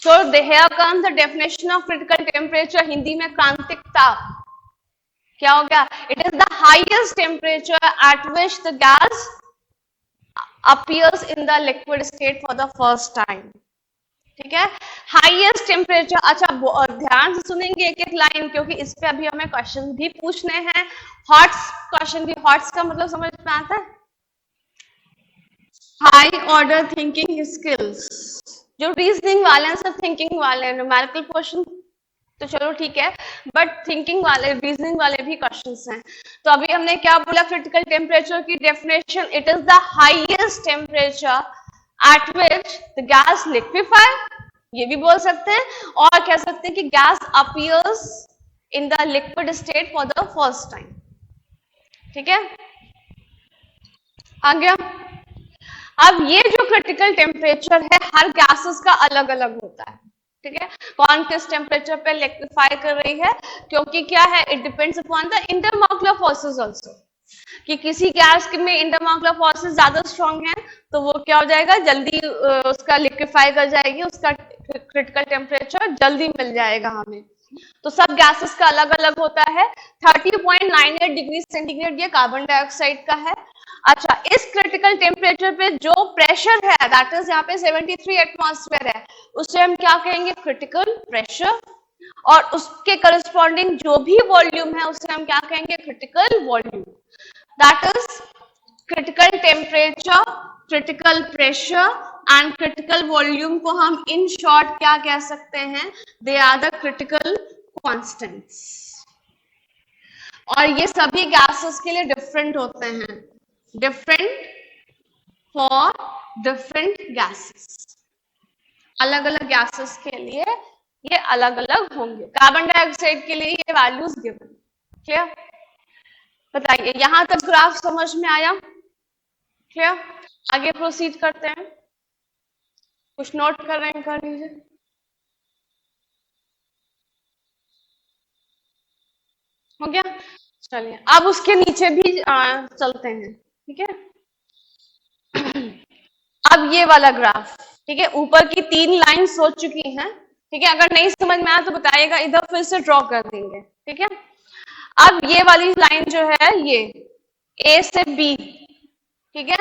So here comes the definition of critical temperature, Hindi में क्रांतिक ताप। क्या हो गया? It is the highest temperature at which the gas appears in the liquid state for the first time। ठीक है, हाईएस्ट टेम्परेचर। अच्छा, ध्यान से सुनेंगे एक एक लाइन, क्योंकि इस पे अभी हमें क्वेश्चन भी पूछने हैं। हॉट्स क्वेश्चन भी, हॉट्स का मतलब समझ में आता है? High order thinking skills. जो रीजनिंग वाले हैं सब थिंकिंग वाले हैं, न्यूमेरिकल क्वेश्चन तो चलो ठीक है, बट थिंकिंग वाले, रीजनिंग वाले भी क्वेश्चंस हैं। तो अभी हमने क्या बोला क्रिटिकल टेम्परेचर की definition? It is the highest temperature at which the gas liquefy, ये भी बोल सकते हैं, और कह सकते हैं कि gas appears in the liquid state for the first time. ठीक है, आ गया। अब ये जो क्रिटिकल टेम्परेचर है हर गैसेस का अलग अलग होता है। ठीक है, कौन किस टेम्परेचर पे लिक्विफाई कर रही है, क्योंकि क्या है, it depends upon the intermolecular forces also, कि किसी गैस में इंटरमॉलिक्यूलर फोर्सेस ज्यादा स्ट्रॉन्ग है तो वो क्या हो जाएगा, जल्दी उसका लिक्विफाई कर जाएगी, उसका क्रिटिकल टेम्परेचर जल्दी मिल जाएगा हमें। तो सब गैसेस का अलग अलग होता है। 30.98 डिग्री सेंटीग्रेड ये कार्बन डाइऑक्साइड का है। अच्छा, इस क्रिटिकल टेम्परेचर पे जो प्रेशर है दैट इज यहाँ पे 73 एटमॉस्फेयर है, उसे हम क्या कहेंगे, क्रिटिकल प्रेशर। और उसके करस्पॉन्डिंग जो भी वॉल्यूम है उसे हम क्या कहेंगे, critical volume. That is critical temperature, critical pressure and critical volume को हम इन शॉर्ट क्या कह सकते हैं, they are the critical constants. और ये सभी गैसेस के लिए डिफरेंट होते हैं, डिफरेंट फॉर डिफरेंट गैसेस, अलग अलग गैसेस के लिए ये अलग अलग होंगे। कार्बन डाइऑक्साइड के लिए ये वैल्यूज गिवन। क्लियर? बताइए, यहां तक ग्राफ समझ में आया? क्लियर? आगे प्रोसीड करते हैं। कुछ नोट कर रहे हैं, कर लीजिए। हो गया? चलिए अब उसके नीचे भी चलते हैं। ठीक है, अब ये वाला ग्राफ, ठीक है, ऊपर की 3 लाइन्स हो चुकी हैं। ठीक है, अगर नहीं समझ में आया तो बताइएगा, इधर फिर से ड्रॉ कर देंगे। ठीक है, अब ये वाली लाइन जो है ये A से B, ठीक है,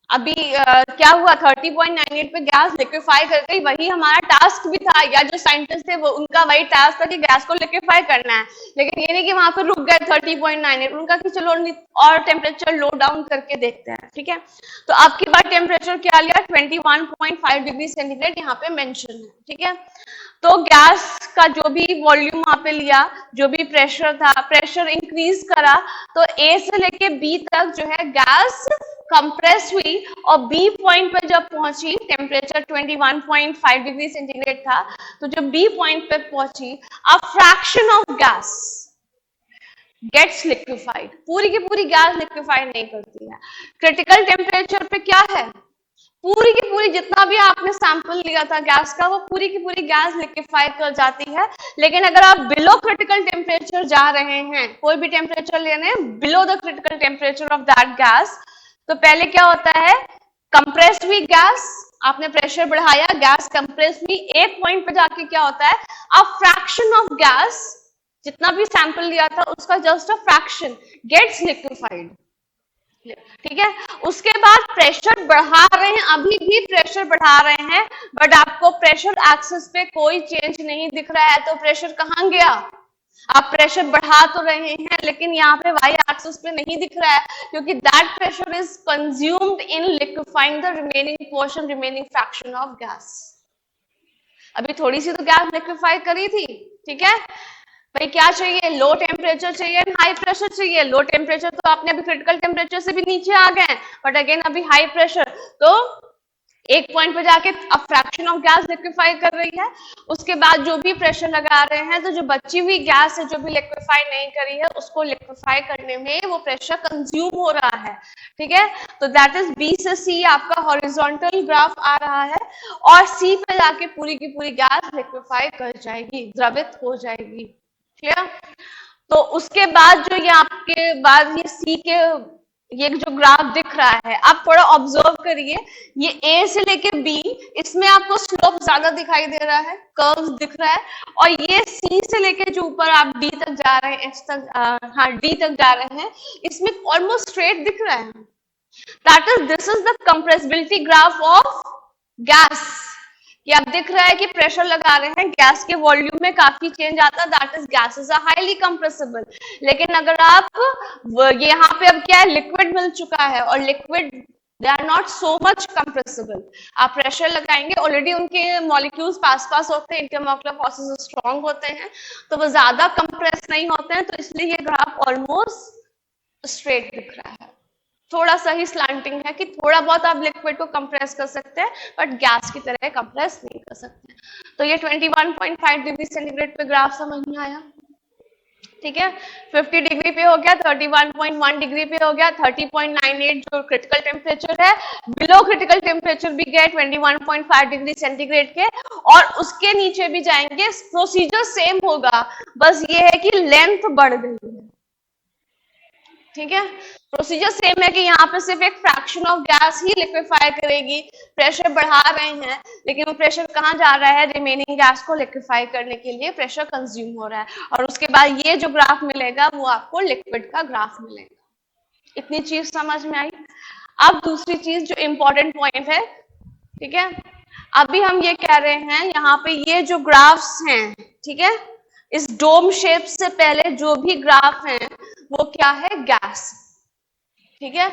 अभी क्या हुआ, 30.98 पे गैस लिक्विफाई कर गई, वही हमारा टास्क भी था, या जो साइंटिस्ट थे वो उनका वही टास्क था कि गैस को लिक्विफाई करना है। लेकिन ये नहीं कि वहां पर रुक गए 30.98, उनका कि चलो और टेम्परेचर लो डाउन करके देखते हैं। ठीक है, तो अब की बार टेम्परेचर क्या लिया, 21.5 डिग्री सेंटीग्रेड यहाँ पे मेंशन है। ठीक है, तो गैस का जो भी वॉल्यूम वहां पे लिया, जो भी प्रेशर था, प्रेशर इंक्रीज करा, तो A से लेके B तक जो है गैस कंप्रेस हुई, और B पॉइंट पे जब पहुंची, टेम्परेचर 21.5 डिग्री सेंटीग्रेड था, तो जब B पॉइंट पे पहुंची, a fraction of gas gets liquefied. पूरी की पूरी गैस लिक्विफाई नहीं करती है। क्रिटिकल टेम्परेचर पे क्या है, पूरी की पूरी जितना भी आपने सैंपल लिया था गैस का, वो पूरी की पूरी गैस लिक्विफाई कर जाती है। लेकिन अगर आप बिलो क्रिटिकल टेम्परेचर जा रहे हैं, कोई भी टेम्परेचर ले रहे हैं below the critical temperature of that gas, तो पहले क्या होता है, कंप्रेस हुई गैस, आपने प्रेशर बढ़ाया, गैस कंप्रेस हुई, एक पॉइंट पे जाके क्या होता है, अ फ्रैक्शन ऑफ गैस, जितना भी सैंपल लिया था उसका just a fraction gets liquefied. ठीक है, उसके बाद प्रेशर बढ़ा रहे हैं, अभी भी प्रेशर बढ़ा रहे हैं, बट आपको प्रेशर एक्सिस पे कोई चेंज नहीं दिख रहा है, तो प्रेशर कहां गया, आप प्रेशर बढ़ा तो रहे हैं लेकिन यहाँ पे वाई एक्सिस पे नहीं दिख रहा है, क्योंकि that pressure is consumed in liquefying the remaining portion, remaining fraction of gas. अभी थोड़ी सी तो गैस लिक्विफाई करी थी। ठीक है भाई, क्या चाहिए, लो टेम्परेचर चाहिए, हाई प्रेशर चाहिए। लो टेम्परेचर तो आपने अभी क्रिटिकल टेम्परेचर से भी नीचे आ गए, बट अगेन अभी हाई प्रेशर, तो एक पॉइंट पे जाके अब फ्रैक्शन ऑफ गैस लिक्विफाई कर रही है। उसके बाद जो भी प्रेशर लगा रहे हैं, तो जो बची हुई गैस है जो भी लिक्विफाई नहीं करी है, उसको लिक्विफाई करने में वो प्रेशर कंज्यूम हो रहा है। ठीक है, तो दैट इज B से C आपका हॉरिजॉन्टल ग्राफ आ रहा है, और C पे जाके पूरी की पूरी गैस लिक्विफाई कर जाएगी, द्रवित हो जाएगी। क्लियर? तो उसके बाद जो ये आपके बाद ये सी के ये जो ग्राफ दिख रहा है, आप थोड़ा ऑब्जर्व करिए, ये ए से लेके बी, इसमें आपको स्लोप ज्यादा दिखाई दे रहा है, कर्व दिख रहा है, और ये सी से लेके जो ऊपर आप डी तक जा रहे हैं, एच तक, हाँ डी तक जा रहे हैं, इसमें ऑलमोस्ट स्ट्रेट दिख रहा है. That is this is the compressibility graph of gas. कि आप दिख रहा है कि प्रेशर लगा रहे हैं, गैस के वॉल्यूम में काफी चेंज आता है, that is gases are highly compressible. लेकिन अगर आप यहाँ पे अब क्या है, लिक्विड मिल चुका है, और liquid they are not so much compressible. आप प्रेशर लगाएंगे, ऑलरेडी उनके मॉलिक्यूल्स पास पास होते हैं, इंटरमॉलिक्यूलर फोर्सेस स्ट्रांग होते हैं, तो वो ज्यादा कंप्रेस नहीं होते हैं, तो इसलिए ये ग्राफ ऑलमोस्ट स्ट्रेट दिख रहा है. थोड़ा सा ही स्लैंटिंग है कि थोड़ा बहुत आप लिक्विड को कंप्रेस कर सकते हैं, बट गैस की तरह कंप्रेस नहीं कर सकते. तो ये 21.5 डिग्री सेंटीग्रेड पे ग्राफ समझ में आया. ठीक है, 50 डिग्री पे हो गया, 31.1 डिग्री पे हो गया, 30.98 जो क्रिटिकल टेम्परेचर है, बिलो क्रिटिकल टेम्परेचर भी गए 21.5 डिग्री सेंटीग्रेड के, और उसके नीचे भी जाएंगे. प्रोसीजर सेम होगा, बस ये है कि लेंथ बढ़ गई है. ठीक है, प्रोसीजर सेम है कि यहाँ पे सिर्फ एक fraction of gas he liquefy करेगी. प्रेशर बढ़ा रहे हैं, लेकिन वो प्रेशर कहाँ जा रहा है, रिमेनिंग गैस को लिक्विफाई करने के लिए प्रेशर कंज्यूम हो रहा है. और उसके बाद ये जो ग्राफ मिलेगा वो आपको लिक्विड का ग्राफ मिलेगा. इतनी चीज समझ में आई. अब दूसरी चीज जो इंपॉर्टेंट पॉइंट है, ठीक है, अभी हम ये कह रहे हैं यहाँ पे ये जो ग्राफ्स हैं, ठीक है, इस डोम शेप से पहले जो भी ग्राफ हैं वो क्या है, गैस. ठीक है,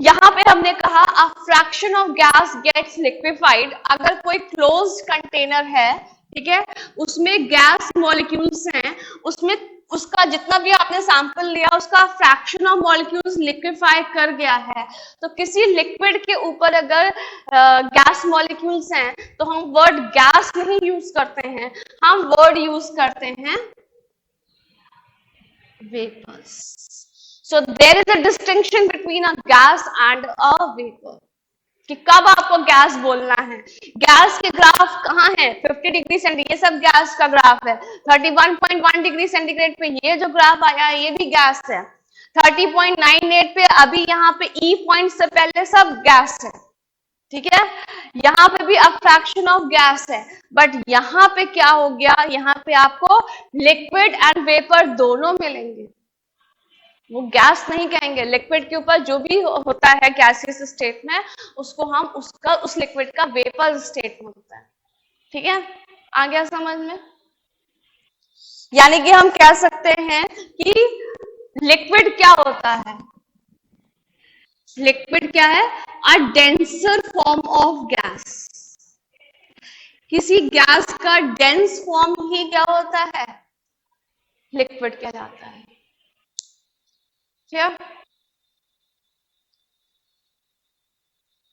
यहां पे हमने कहा a fraction of gas gets liquefied. अगर कोई क्लोज्ड कंटेनर है, ठीक है, उसमें गैस मॉलिक्यूल्स हैं, उसमें उसका जितना भी आपने सैंपल लिया उसका फ्रैक्शन ऑफ मॉलिक्यूल्स लिक्विफाई कर गया है. तो किसी लिक्विड के ऊपर अगर गैस मॉलिक्यूल्स हैं तो हम वर्ड गैस नहीं यूज करते हैं, हम वर्ड यूज करते हैं vapors. So there is a distinction between a gas and a vapor. कि कब आपको गैस बोलना है. गैस के ग्राफ कहाँ है, 50 डिग्री सेंटीग्रेड, ये सब गैस का ग्राफ है. 31.1 डिग्री सेंटीग्रेड पे ये जो ग्राफ आया है ये भी गैस है. 30.98 पे अभी यहाँ पे ई पॉइंट से पहले सब गैस है. ठीक है, यहाँ पे भी अब फ्रैक्शन ऑफ गैस है, बट यहाँ पे क्या हो गया, यहाँ पे आपको लिक्विड एंड वेपर दोनों मिलेंगे. वो गैस नहीं कहेंगे, लिक्विड के ऊपर जो भी होता है गैसियस स्टेट में उसको हम उसका उस लिक्विड का वेपर स्टेट में होता है. ठीक है, आ गया समझ में. यानी कि हम कह सकते हैं कि लिक्विड क्या होता है, लिक्विड क्या है, अ डेंसर फॉर्म ऑफ गैस. किसी गैस का डेंस फॉर्म ही क्या होता है, लिक्विड कहलाता है. क्या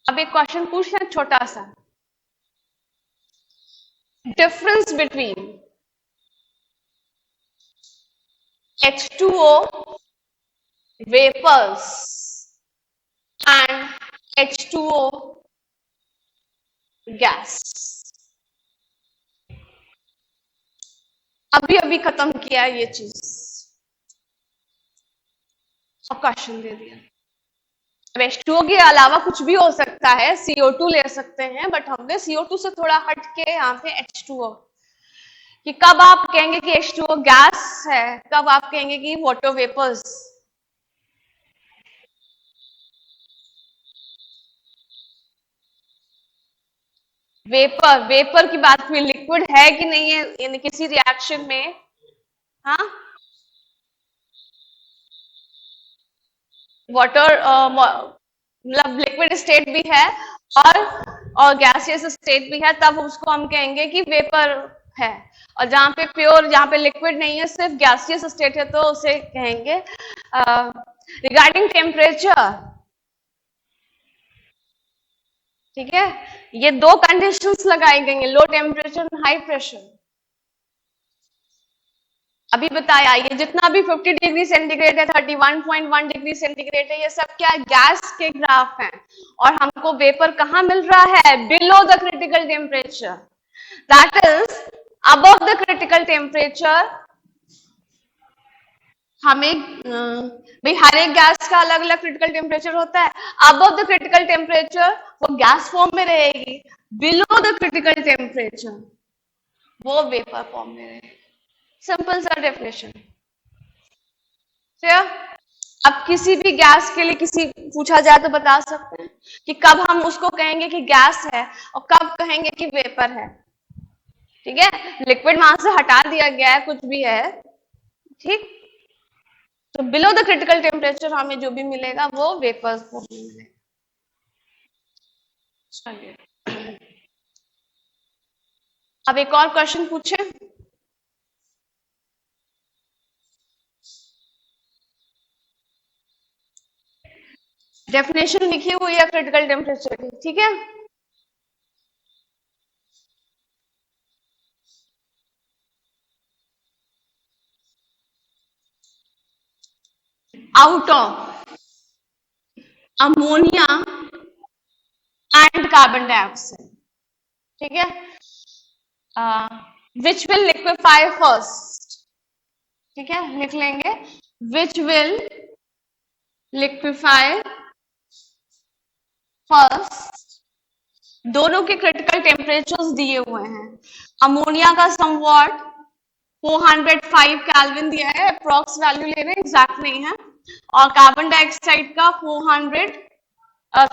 अब एक क्वेश्चन पूछ लें छोटा सा, difference between H2O vapors and H2O gas. अभी अभी खत्म किया ये चीज, अब क्वेश्चन दे दिया. अब H2O के अलावा कुछ भी हो सकता है, CO2 ले सकते हैं, बट हमने CO2 से थोड़ा हट के यहाँ पे H2O. कि कब आप कहेंगे कि H2O गैस है, कब आप कहेंगे कि वाटर वेपर्स. वेपर, वेपर की बात हुई, लिक्विड है कि नहीं है किसी रिएक्शन में. हाँ, वाटर मतलब लिक्विड स्टेट भी है और गैसियस स्टेट भी है, तब उसको हम कहेंगे कि वेपर है. और जहां पे प्योर, जहां पे लिक्विड नहीं है, सिर्फ गैसियस स्टेट है, तो उसे कहेंगे. रिगार्डिंग टेम्परेचर, ठीक है, ये दो कंडीशंस लगाई गई हैं, लो टेम्परेचर और हाई प्रेशर. अभी बताया ये जितना भी 50 डिग्री सेंटीग्रेड है, 31.1 डिग्री सेंटीग्रेड है, ये सब क्या गैस के ग्राफ हैं. और हमको वेपर कहाँ मिल रहा है, below the critical temperature. That is above the critical temperature हमें भाई हर एक गैस का अलग अलग क्रिटिकल टेम्परेचर होता है। अबव द क्रिटिकल टेम्परेचर वो गैस फॉर्म में रहेगी, बिलो द क्रिटिकल टेम्परेचर वो वेपर फॉर्म में रहेगी। सिंपल सा डेफिनेशन। अब किसी भी गैस के लिए किसी पूछा जाए तो बता सकते हैं कि कब हम उसको कहेंगे कि गैस है और कब कहेंगे कि वेपर है। ठीक है, लिक्विड वहां से हटा दिया गया है, कुछ भी है, ठीक। तो बिलो द क्रिटिकल टेम्परेचर हमें जो भी मिलेगा वो वेपर फॉर्म में मिलेगा। चलिए अब एक और क्वेश्चन पूछे। डेफिनेशन लिखी हुई है क्रिटिकल टेम्परेचर की, ठीक है। Out of ammonia and carbon dioxide, ठीक है, विच विल लिक्विफाई फर्स्ट, ठीक है, लिख लेंगे विच विल लिक्विफाई फर्स्ट। दोनों के क्रिटिकल टेम्परेचर्स दिए हुए हैं। अमोनिया का समवॉट 405 केल्विन दिया है, अप्रॉक्स वैल्यू ले रहे हैं, एग्जैक्ट नहीं है। और कार्बन डाइऑक्साइड का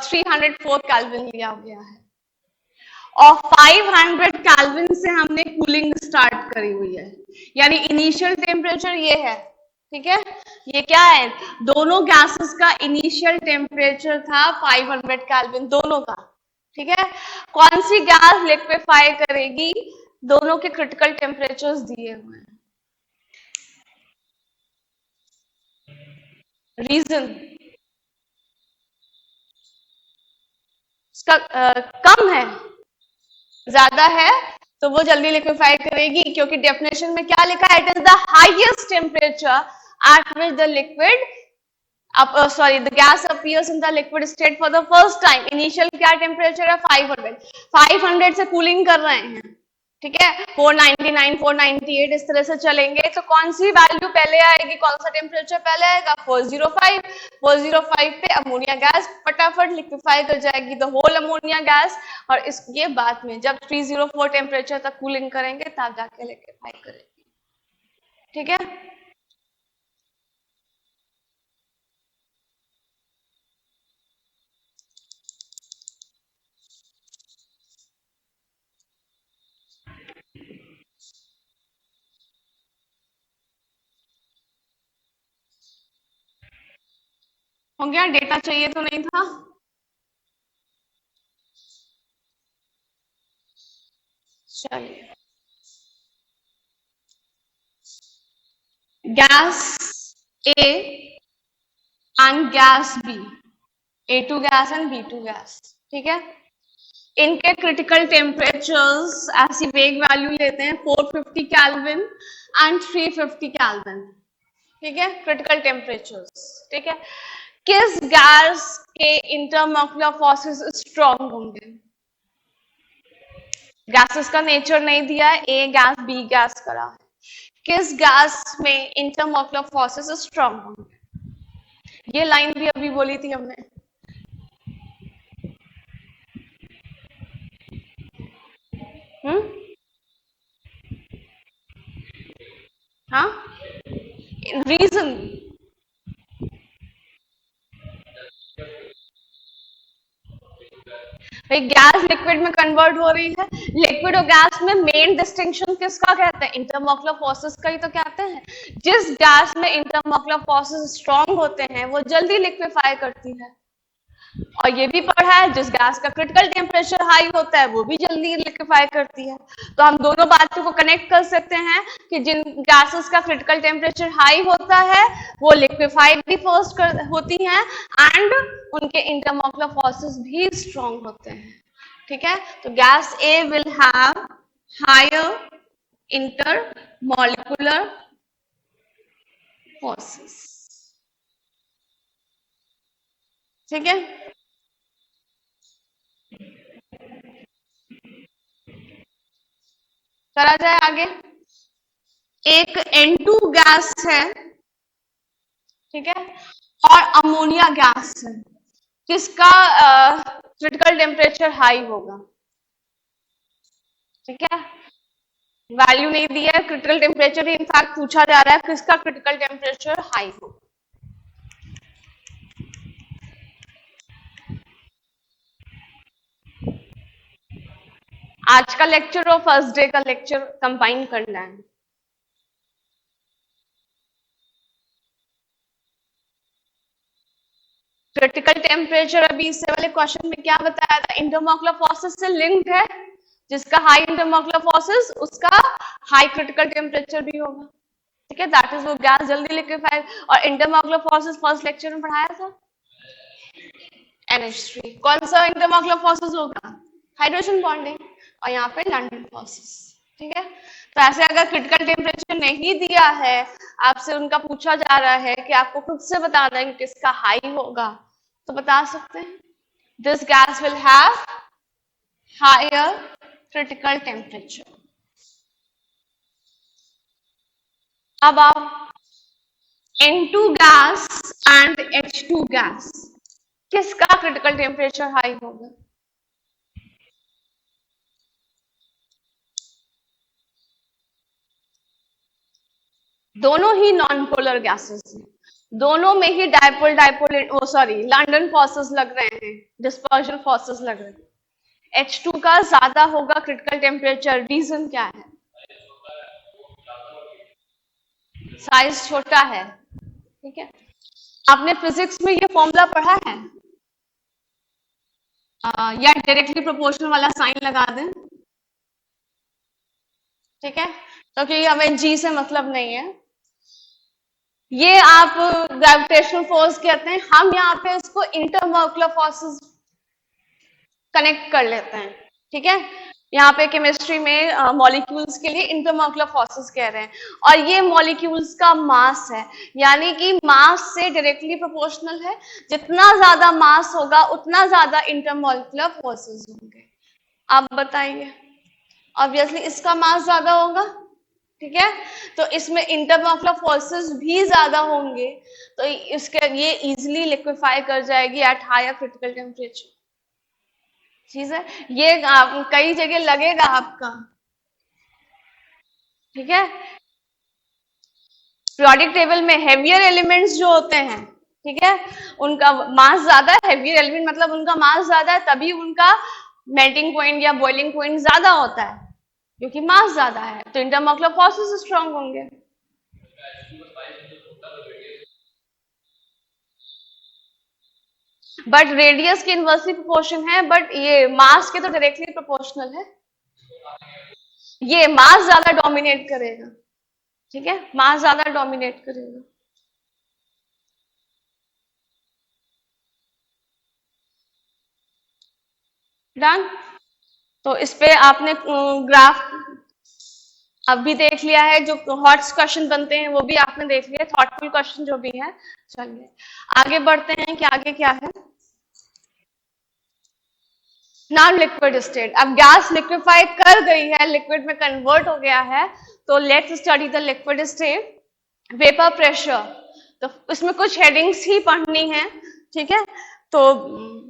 304 केल्विन लिया गया है। और 500 केल्विन से हमने कूलिंग स्टार्ट करी हुई है, यानी इनिशियल टेम्परेचर ये है, ठीक है। ये क्या है, दोनों गैसेस का इनिशियल टेम्परेचर था 500 केल्विन दोनों का, ठीक है। कौन सी गैस लिक्विफाई करेगी, दोनों के क्रिटिकल टेम्परेचर्स दिए हुए हैं। रीजन इसका कम है, ज्यादा है तो वो जल्दी लिक्विफाई करेगी, क्योंकि डेफिनेशन में क्या लिखा है, it is the highest temperature at which the liquid the gas appears in the liquid state for the first time। Initial क्या टेम्परेचर है 500 से कूलिंग कर रहे हैं, ठीक है। 499 498 इस तरह से चलेंगे, तो कौन सी वैल्यू पहले आएगी, कौन सा टेम्परेचर पहले आएगा, 405 पे अमोनिया गैस फटाफट लिक्विफाई कर जाएगी, द होल अमोनिया गैस। और इसके बाद में जब 304 टेम्परेचर तक कूलिंग करेंगे तब जाके लिक्विफाई करेगी, ठीक है। हो गया, डेटा चाहिए तो नहीं था। चलिए, gas A and gas B, A2 gas and B2 gas, ठीक है। इनके क्रिटिकल टेम्परेचर्स ऐसी वेग वैल्यू लेते हैं 450 केल्विन एंड 350 केल्विन, ठीक है, क्रिटिकल टेम्परेचर्स, ठीक है। किस गैस के इंटरमॉलिक्यूलर फोर्सेस स्ट्रॉन्ग होंगे, गैसेस का नेचर नहीं दिया है, ए गैस बी गैस करा है, किस गैस में इंटरमॉलिक्यूलर फोर्सेस स्ट्रॉन्ग होंगे। ये लाइन भी अभी बोली थी हमने, हाँ, रीजन गैस लिक्विड में कन्वर्ट हो रही है, लिक्विड और गैस में मेन डिस्टिंक्शन किसका कहते हैं, इंटरमॉलिक्यूलर फोर्सेस का ही तो कहते हैं। जिस गैस में इंटरमॉलिक्यूलर फोर्सेस स्ट्रॉन्ग होते हैं वो जल्दी लिक्विफाई करती है, और ये भी पढ़ा है जिस गैस का क्रिटिकल टेम्परेचर हाई होता है वो भी जल्दी लिक्विफाई करती है। तो हम दोनों बातों को कनेक्ट कर सकते हैं कि जिन गैसेस का क्रिटिकल टेम्परेचर हाई होता है वो लिक्विफाइड भी फर्स्ट होती हैं एंड उनके इंटरमॉलिक्यूलर फोर्सेस भी स्ट्रॉन्ग होते हैं, ठीक है। तो gas A will have higher intermolecular forces, ठीक है। करा जाए आगे। एक N2 गैस है ठीक है, और अमोनिया गैस है, किसका क्रिटिकल टेम्परेचर हाई होगा? ठीक है, वैल्यू नहीं दिया है, क्रिटिकल टेम्परेचर इनफैक्ट पूछा जा रहा है किसका क्रिटिकल टेम्परेचर हाई होगा। आज का लेक्चर और फर्स्ट डे का लेक्चर कंबाइन करना है। क्रिटिकल टेम्परेचर अभी इससे वाले क्वेश्चन में क्या बताया था, इंटरमॉलिक्यूलर फोर्सेस से लिंक्ड है, जिसका हाई इंटरमॉलिक्यूलर फोर्सेस उसका हाई क्रिटिकल टेम्परेचर भी होगा। ठीक है, दैट इज वो गैस जल्दी लिक्विफाई। और इंटरमॉलिक्यूलर फोर्सेस फर्स्ट लेक्चर में पढ़ाया था NH3। कौन सा इंटरमॉलिक्यूलर फोर्सेस होगा? हाइड्रोजन बॉन्डिंग, और यहाँ पे लंडन फोर्सेस। ठीक है, तो ऐसे अगर क्रिटिकल टेम्परेचर नहीं दिया है, आपसे उनका पूछा जा रहा है कि आपको खुद से बता दें किसका हाई होगा, तो बता सकते हैं this gas will have higher critical temperature. अब आप N2 gas and H2 gas, किसका क्रिटिकल टेम्परेचर हाई होगा? दोनों ही नॉन पोलर गैसेस हैं, दोनों में ही डायपोल डायपोल लंडन फोर्सेस लग रहे हैं, डिस्पर्जन फोर्सेस लग रहे हैं। H2 का ज्यादा होगा क्रिटिकल टेम्परेचर, रीजन क्या है? साइज छोटा है। ठीक है, आपने फिजिक्स में ये फॉर्मूला पढ़ा है या डायरेक्टली प्रोपोर्शनल वाला साइन लगा दें। ठीक है, तो क्योंकि हमें जी से मतलब नहीं है, ये आप ग्रेविटेशनल फोर्स कहते हैं, हम यहाँ पे इसको इंटरमॉलिक्यूलर फोर्सेस कनेक्ट कर लेते हैं। ठीक है, यहाँ पे केमिस्ट्री में मॉलिक्यूल्स के लिए इंटरमॉलिक्यूलर फोर्सेस कह रहे हैं, और ये मॉलिक्यूल्स का मास है, यानी कि मास से डायरेक्टली प्रोपोर्शनल है। जितना ज्यादा मास होगा उतना ज्यादा इंटरमॉलिक्यूलर फोर्सेस होंगे। आप बताइए, ऑब्वियसली इसका मास ज्यादा होगा। ठीक है, तो इसमें इंटरमॉलिक्यूलर फोर्सेस भी ज्यादा होंगे, तो इसके ये इजीली लिक्विफाई कर जाएगी एट हायर क्रिटिकल टेम्परेचर। चीज है ये, कई जगह लगेगा आपका। ठीक है, पीरियोडिक टेबल में हेवियर एलिमेंट्स जो होते हैं, ठीक है, उनका मास ज्यादा है। हेवियर एलिमेंट मतलब उनका मास ज्यादा है, तभी उनका मेल्टिंग पॉइंट या बॉइलिंग पॉइंट ज्यादा होता है, क्योंकि मास ज्यादा है, तो इंटरमॉलिक्यूलर फोर्सेस स्ट्रांग होंगे। बट रेडियस के इनवर्सली प्रोपोर्शन है, बट ये मास के तो डायरेक्टली प्रोपोर्शनल है। ये मास ज्यादा डोमिनेट करेगा। ठीक है, मास ज्यादा डोमिनेट करेगा। डन। तो इस पे आपने ग्राफ अभी देख लिया है, जो हॉट क्वेश्चन बनते हैं वो भी आपने देख लिया, थॉटफुल क्वेश्चन जो भी है। चलिए आगे बढ़ते हैं कि आगे क्या है। नाउ लिक्विड स्टेट, अब गैस लिक्विफाई कर गई है, लिक्विड में कन्वर्ट हो गया है, तो let's study the liquid state. Vapour pressure, तो इसमें कुछ हेडिंग्स ही पढ़नी है। ठीक है, तो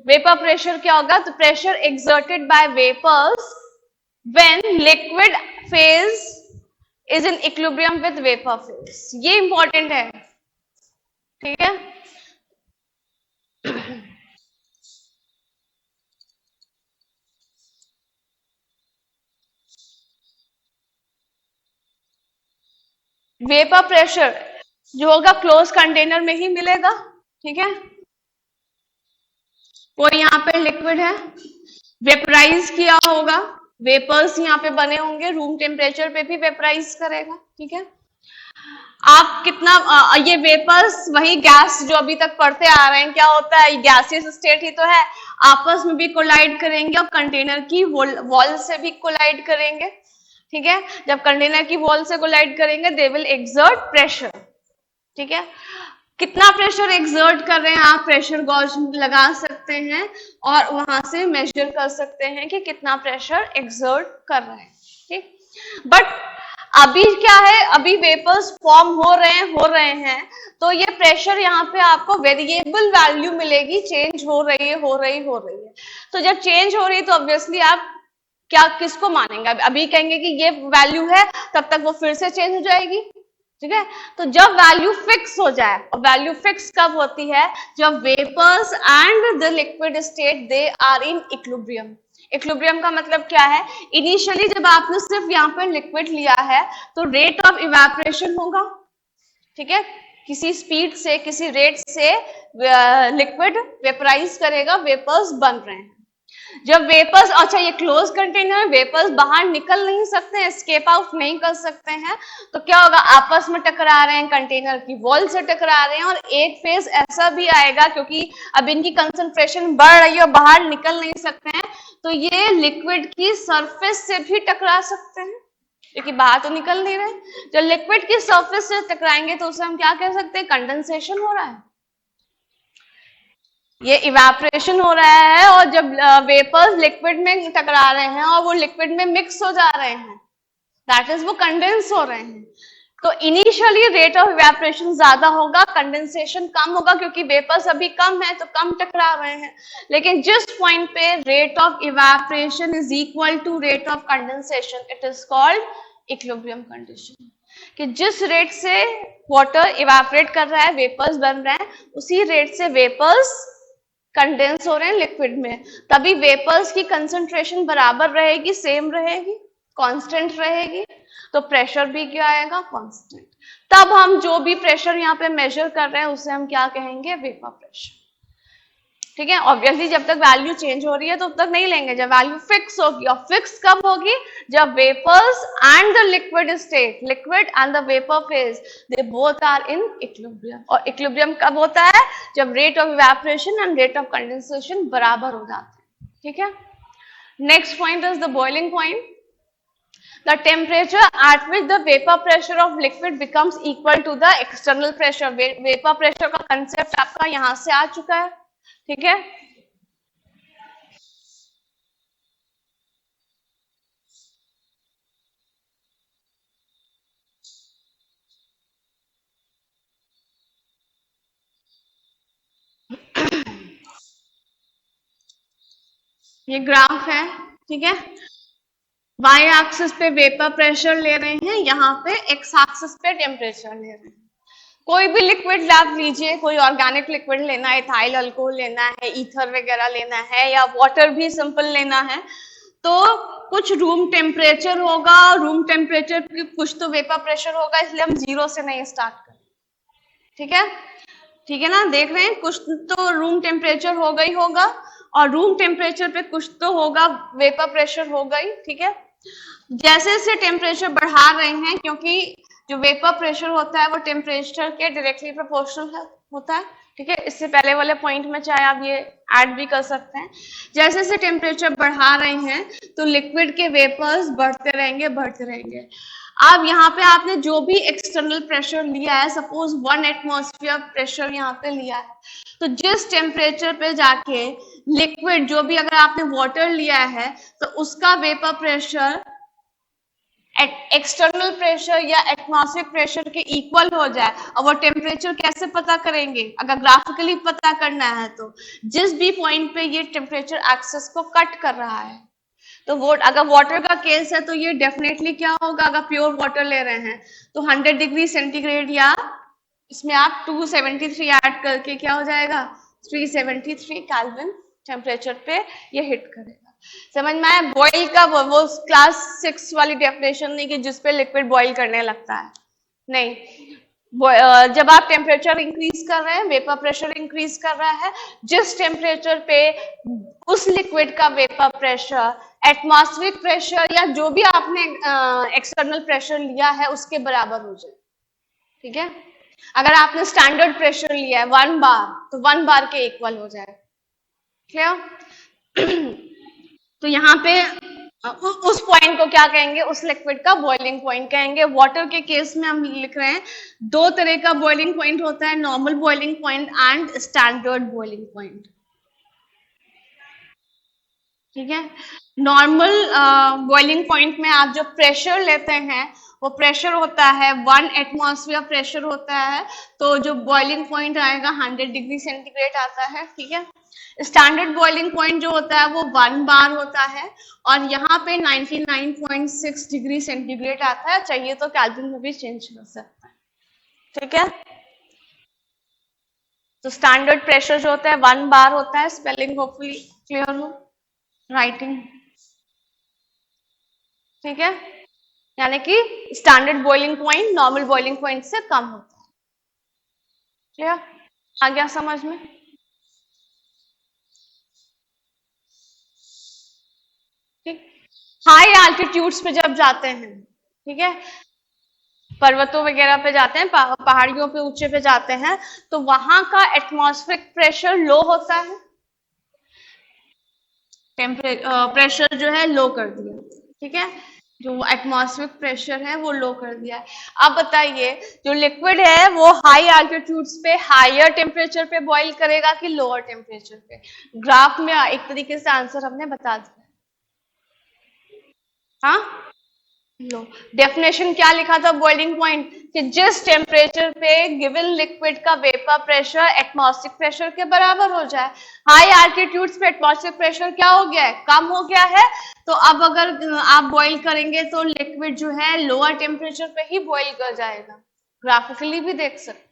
वेपर प्रेशर क्या होगा? तो pressure exerted by vapours when liquid phase is in equilibrium with vapour phase. ये इंपॉर्टेंट है। ठीक है, वेपर प्रेशर जो होगा क्लोज कंटेनर में ही मिलेगा। ठीक है, कोई यहाँ पे लिक्विड है, वेपराइज किया होगा, वेपर्स यहाँ पे बने होंगे, रूम टेम्परेचर पे भी वेपराइज करेगा। ठीक है, आप कितना ये वेपर्स वही गैस जो अभी तक पढ़ते आ रहे हैं, क्या होता है, गैसियस स्टेट ही तो है, आपस में भी कोलाइड करेंगे और कंटेनर की वॉल से भी कोलाइड करेंगे। ठीक है, जब कंटेनर की वॉल से कोलाइड करेंगे दे विल एक्सर्ट प्रेशर। ठीक है, कितना प्रेशर एक्सर्ट कर रहे हैं आप प्रेशर गॉज लगा सकते हैं और वहां से मेजर कर सकते हैं कि कितना प्रेशर एक्सर्ट कर रहे हैं। ठीक, बट अभी क्या है, अभी वेपर्स फॉर्म हो रहे हैं, तो ये प्रेशर यहाँ पे आपको वेरिएबल वैल्यू मिलेगी, चेंज हो रही है। तो जब चेंज हो रही है तो ऑब्वियसली आप क्या किसको मानेंगे, अभी कहेंगे कि ये वैल्यू है, तब तक वो फिर से चेंज हो जाएगी, ठीक है। तो जब वैल्यू फिक्स हो जाए, और वैल्यू फिक्स कब होती है, जब vapours and the liquid state they are in equilibrium. Equilibrium का मतलब क्या है, इनिशियली जब आपने सिर्फ यहाँ पर लिक्विड लिया है तो रेट ऑफ इवेपोरेशन होगा, ठीक है, किसी स्पीड से, किसी रेट से लिक्विड वेपराइज करेगा, वेपर्स बन रहे हैं। जब वेपर्स, अच्छा ये क्लोज कंटेनर में वेपर्स बाहर निकल नहीं सकते हैं, एस्केप आउट नहीं कर सकते हैं, तो क्या होगा, आपस में टकरा रहे हैं, कंटेनर की वॉल से टकरा रहे हैं, और एक फेज ऐसा भी आएगा क्योंकि अब इनकी कंसंट्रेशन बढ़ रही है और बाहर निकल नहीं सकते हैं, तो ये लिक्विड की सरफेस से भी टकरा सकते हैं क्योंकि बाहर तो निकल नहीं रहे। जब लिक्विड की सरफेस से टकराएंगे तो उसे हम क्या कह सकते हैं, कंडेंसेशन हो रहा है, ये इवेपोरेशन हो रहा है। और जब वेपर्स लिक्विड में टकरा रहे हैं और वो लिक्विड में मिक्स हो जा रहे हैं, दैट इज वो कंडेंस हो रहे हैं। तो इनिशियली रेट ऑफ इवेपोरेशन ज्यादा होगा, कंडेंसेशन कम होगा क्योंकि वेपर्स अभी कम है तो कम टकरा रहे हैं। लेकिन जिस पॉइंट पे rate of evaporation is equal to rate of condensation, it is called equilibrium condition, कि जिस रेट से वाटर इवेपोरेट कर रहा है, वेपर्स बन रहे हैं, उसी रेट से वेपर्स कंडेंस हो रहे हैं लिक्विड में, तभी वेपर्स की कंसंट्रेशन बराबर रहेगी, सेम रहेगी, कांस्टेंट रहेगी, तो प्रेशर भी क्या आएगा, कांस्टेंट। तब हम जो भी प्रेशर यहाँ पे मेजर कर रहे हैं उसे हम क्या कहेंगे, वेपर प्रेशर, ठीक है। ऑब्वियसली जब तक वैल्यू चेंज हो रही है तो तब तक नहीं लेंगे, जब वैल्यू फिक्स होगी, और फिक्स कब होगी, जब vapours and the liquid state, liquid and the vapour phase, they both are in equilibrium. और इक्विलिब्रियम कब होता है, जब rate of evaporation and rate of condensation बराबर हो जाते हैं, ठीक है। Next point is the boiling point, the temperature at which the vapor pressure of liquid becomes equal to the external pressure। vapor pressure का concept आपका यहां से आ चुका है, ठीक है। ये ग्राफ है, ठीक है। वाई एक्सिस पे वेपर प्रेशर ले रहे हैं, यहाँ पे एक्स एक्सिस पे टेम्परेचर ले रहे हैं। कोई भी लिक्विड आप लीजिए, कोई ऑर्गेनिक लिक्विड लेना है, इथाइल अल्कोहल लेना है, ईथर वगैरह लेना है, या वाटर भी सिंपल लेना है, तो कुछ रूम टेम्परेचर होगा, रूम टेम्परेचर कुछ तो वेपर प्रेशर होगा, इसलिए हम जीरो से नहीं स्टार्ट करें, ठीक है, ठीक है ना। देख रहे हैं, कुछ तो रूम टेम्परेचर होगा ही होगा, और रूम टेम्परेचर पे कुछ तो होगा, वेपर प्रेशर होगा ही, ठीक है। जैसे जैसे टेम्परेचर बढ़ा रहे हैं, क्योंकि जो वेपर प्रेशर होता है वो टेम्परेचर के डायरेक्टली प्रोपोर्शनल होता है, ठीक है। इससे पहले वाले पॉइंट में चाहे आप ये ऐड भी कर सकते हैं। जैसे जैसे टेम्परेचर बढ़ा रहे हैं तो लिक्विड के वेपर्स बढ़ते रहेंगे, बढ़ते रहेंगे। अब यहाँ पे आपने जो भी एक्सटर्नल प्रेशर लिया है, सपोज 1 एटमॉस्फेयर प्रेशर यहाँ पे लिया है, तो जिस टेम्परेचर पे जाके लिक्विड, जो भी अगर आपने वाटर लिया है तो उसका वेपर प्रेशर एक्सटर्नल प्रेशर या एटमॉस्फेरिक प्रेशर के इक्वल हो जाए, और वो टेम्परेचर कैसे पता करेंगे, अगर ग्राफिकली पता करना है तो जिस भी पॉइंट पे ये टेम्परेचर एक्सेस को कट कर रहा है, तो वो अगर वाटर का केस है तो ये डेफिनेटली क्या होगा, अगर प्योर वाटर ले रहे हैं तो 100 डिग्री सेंटीग्रेड, या इसमें आप 273 ऐड करके क्या हो जाएगा, 373 केल्विन टेम्परेचर पे ये हिट करेगा। समझ में आया? बॉइल का वो क्लास 6 वाली डेफिनेशन नहीं कि जिसपे लिक्विड बॉइल करने लगता है, नहीं। जब आप टेम्परेचर इंक्रीज कर रहे हैं, वेपर प्रेशर इंक्रीज कर रहा है, जिस टेम्परेचर पे उस लिक्विड का वेपर प्रेशर एटमॉस्फेरिक प्रेशर या जो भी आपने एक्सटर्नल प्रेशर लिया है उसके बराबर हो जाए, ठीक है। अगर आपने स्टैंडर्ड प्रेशर लिया है 1 बार, तो 1 बार के इक्वल हो जाए, क्लियर। तो यहाँ पे उस पॉइंट को क्या कहेंगे, उस लिक्विड का बॉइलिंग पॉइंट कहेंगे। वाटर के केस में हम लिख रहे हैं 2 तरह का बॉइलिंग पॉइंट होता है, normal boiling point and standard boiling point, ठीक है। नॉर्मल बॉइलिंग पॉइंट में आप जो प्रेशर लेते हैं वो प्रेशर होता है 1 एटमॉस्फेयर प्रेशर होता है, तो जो बॉइलिंग पॉइंट आएगा 100 डिग्री सेंटीग्रेड आता है, ठीक है। स्टैंडर्ड बॉइलिंग पॉइंट जो होता है वो 1 बार होता है, और यहाँ पे 99.6 डिग्री सेंटीग्रेड आता है, चाहिए तो केल्विन में भी चेंज कर सकता है, ठीक है। तो स्टैंडर्ड प्रेशर जो होता है 1 बार होता है, स्पेलिंग होपफुली क्लियर हो, राइटिंग, ठीक है। यानी कि standard boiling point normal boiling point से कम होता है, क्लियर, आ गया समझ में। ठीक, हाई एल्टीट्यूड्स पे जब जाते हैं, ठीक है, पर्वतों वगैरह पे जाते हैं, पहाड़ियों पे ऊंचे पे जाते हैं, तो वहां का एटमॉस्फेरिक प्रेशर लो होता है, प्रेशर जो है लो कर दिया, ठीक है, जो एटमॉस्फेरिक प्रेशर है वो लो कर दिया है। अब बताइए जो लिक्विड है वो हाई एल्टीट्यूड्स पे हायर टेम्परेचर पे बॉईल करेगा कि लोअर टेम्परेचर पे? ग्राफ में एक तरीके से आंसर हमने बता दिया, हाँ। लो, डेफिनेशन क्या लिखा था बॉइलिंग पॉइंट, कि जिस टेम्परेचर पे गिवन लिक्विड का वेपर प्रेशर एटमॉस्फेरिक प्रेशर के बराबर हो जाए। हाई एल्टीट्यूड्स पे एटमॉस्फेरिक प्रेशर क्या हो गया है, कम हो गया है, तो अब अगर आप बॉईल करेंगे तो लिक्विड जो है लोअर टेम्परेचर पे ही बॉईल कर जाएगा, ग्राफिकली भी देख सकते हैं।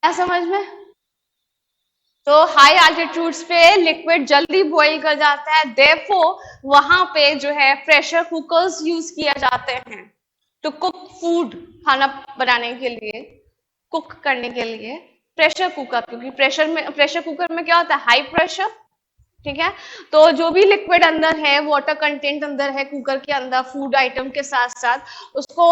क्या समझ में? तो हाई एल्टीट्यूड्स पे लिक्विड जल्दी बॉईल कर जाता है, देयरफॉर वहां पे जो है प्रेशर कुकर्स यूज किया जाते हैं टू कुक फूड, खाना बनाने के लिए, कुक करने के लिए प्रेशर कुकर, क्योंकि प्रेशर कुकर में क्या होता है, हाई प्रेशर, ठीक है। तो जो भी लिक्विड अंदर है, वाटर कंटेंट अंदर है कुकर के अंदर, फूड आइटम के साथ साथ, उसको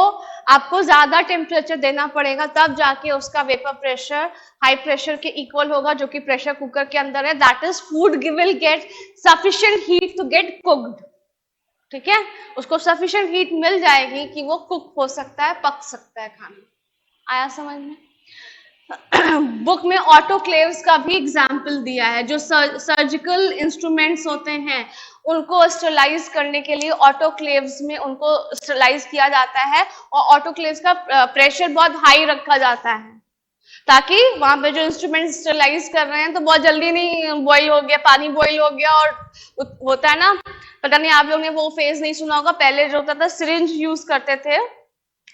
आपको ज्यादा टेम्परेचर देना पड़ेगा, तब जाके उसका वेपर प्रेशर हाई प्रेशर के इक्वल होगा जो कि प्रेशर कुकर के अंदर है, that is food will get sufficient heat to get cooked, ठीक है, उसको सफिशिएंट हीट मिल जाएगी कि वो कुक हो सकता है, पक सकता है खाना। आया समझ में? बुक में ऑटोक्लेव्स का भी एग्जाम्पल दिया है, जो सर्जिकल इंस्ट्रूमेंट्स होते हैं उनको स्टरलाइज करने के लिए ऑटोक्लेव्स में उनको स्टरलाइज किया जाता है, और ऑटोक्लेव्स का प्रेशर बहुत हाई रखा जाता है, ताकि वहां पे जो इंस्ट्रूमेंट स्टरलाइज कर रहे हैं तो बहुत जल्दी नहीं बॉईल हो गया, पानी बॉईल हो गया, और होता है ना, पता नहीं आप लोग ने वो फेज नहीं सुना होगा, पहले जो होता था सिरिंज यूज करते थे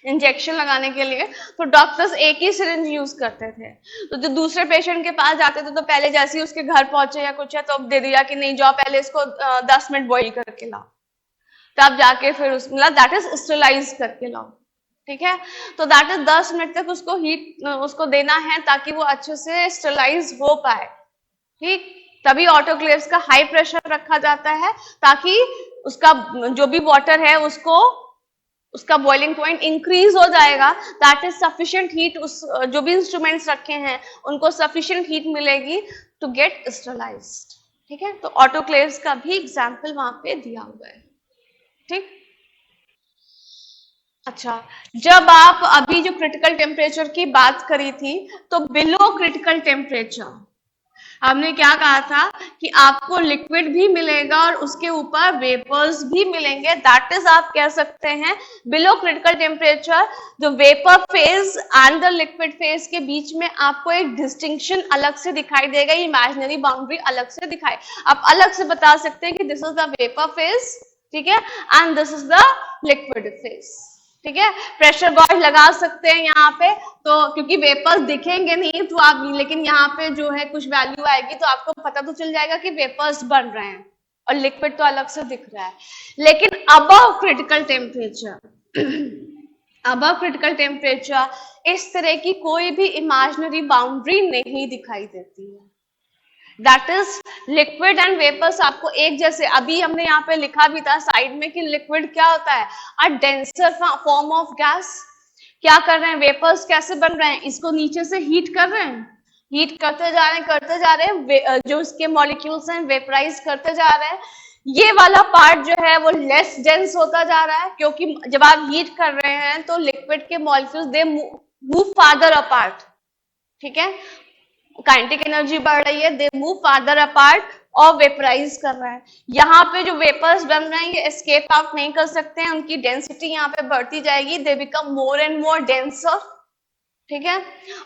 इंजेक्शन लगाने के लिए, तो डॉक्टर्स एक ही सिरिंज यूज करते थे, तो जो दूसरे पेशेंट के पास जाते थे तो पहले जैसे ही उसके घर पहुंचे या कुछ है तो अब दे दिया कि नहीं जाओ पहले इसको 10 मिनट बॉईल करके लाओ, तब जाके फिर मतलब दैट इज स्टरलाइज करके लाओ, ठीक है। तो दैट इज 10 मिनट तक उसको हीट उसको देना है ताकि वो अच्छे से स्टरलाइज हो पाए, ठीक। तभी ऑटोक्लेव्स का हाई प्रेशर रखा जाता है ताकि उसका जो भी वाटर है उसका बॉइलिंग पॉइंट इंक्रीज हो जाएगा, दैट इज सफिशिएंट हीट, उस जो भी इंस्ट्रूमेंट्स रखे हैं उनको सफिशिएंट हीट मिलेगी टू गेट स्टरलाइज्ड, ठीक है। तो ऑटोक्लेव्स का भी एग्जांपल वहां पे दिया हुआ है, ठीक। अच्छा, जब आप अभी जो क्रिटिकल टेम्परेचर की बात करी थी, तो बिलो क्रिटिकल टेम्परेचर हमने क्या कहा था कि आपको लिक्विड भी मिलेगा और उसके ऊपर वेपर्स भी मिलेंगे, दैट इज आप कह सकते हैं बिलो क्रिटिकल टेम्परेचर जो vapour phase and the liquid phase के बीच में आपको एक डिस्टिंक्शन अलग से दिखाई देगा, इमेजिनरी बाउंड्री अलग से दिखाई, आप अलग से बता सकते हैं कि this is the vapour phase, ठीक है, and this is the liquid phase, ठीक है। प्रेशर गॉज लगा सकते हैं यहाँ पे, तो क्योंकि वेपर्स दिखेंगे नहीं तो आप, लेकिन यहाँ पे जो है कुछ वैल्यू आएगी तो आपको पता तो चल जाएगा कि वेपर्स बन रहे हैं और लिक्विड तो अलग से दिख रहा है। लेकिन अबव क्रिटिकल टेम्परेचर इस तरह की कोई भी इमेजिनरी बाउंड्री नहीं दिखाई देती है, that is liquid and vapours आपको एक जैसे, अभी हमने यहाँ पे लिखा भी था साइड में कि लिक्विड क्या होता है, अ डेंसर फॉर्म ऑफ गैस। क्या कर रहे हैं, वेपर्स कैसे बन रहे हैं, इसको नीचे से हीट कर रहे हैं, हीट करते जा रहे हैं, जो इसके मॉलिक्यूल्स हैं वेपराइज करते जा रहे हैं, ये वाला पार्ट जो है वो लेस डेंस होता जा रहा है, क्योंकि जब आप हीट कर रहे हैं तो लिक्विड के molecules they move farther apart, ठीक है, काइनेटिक एनर्जी बढ़ रही है, दे मूव फार्दर अपार्ट और वेपराइज कर रहा है। यहाँ पे जो वेपर्स बन रहे हैं ये एस्केप आउट नहीं कर सकते हैं, उनकी डेंसिटी यहाँ पे बढ़ती जाएगी, they become more and more denser. ठीक है,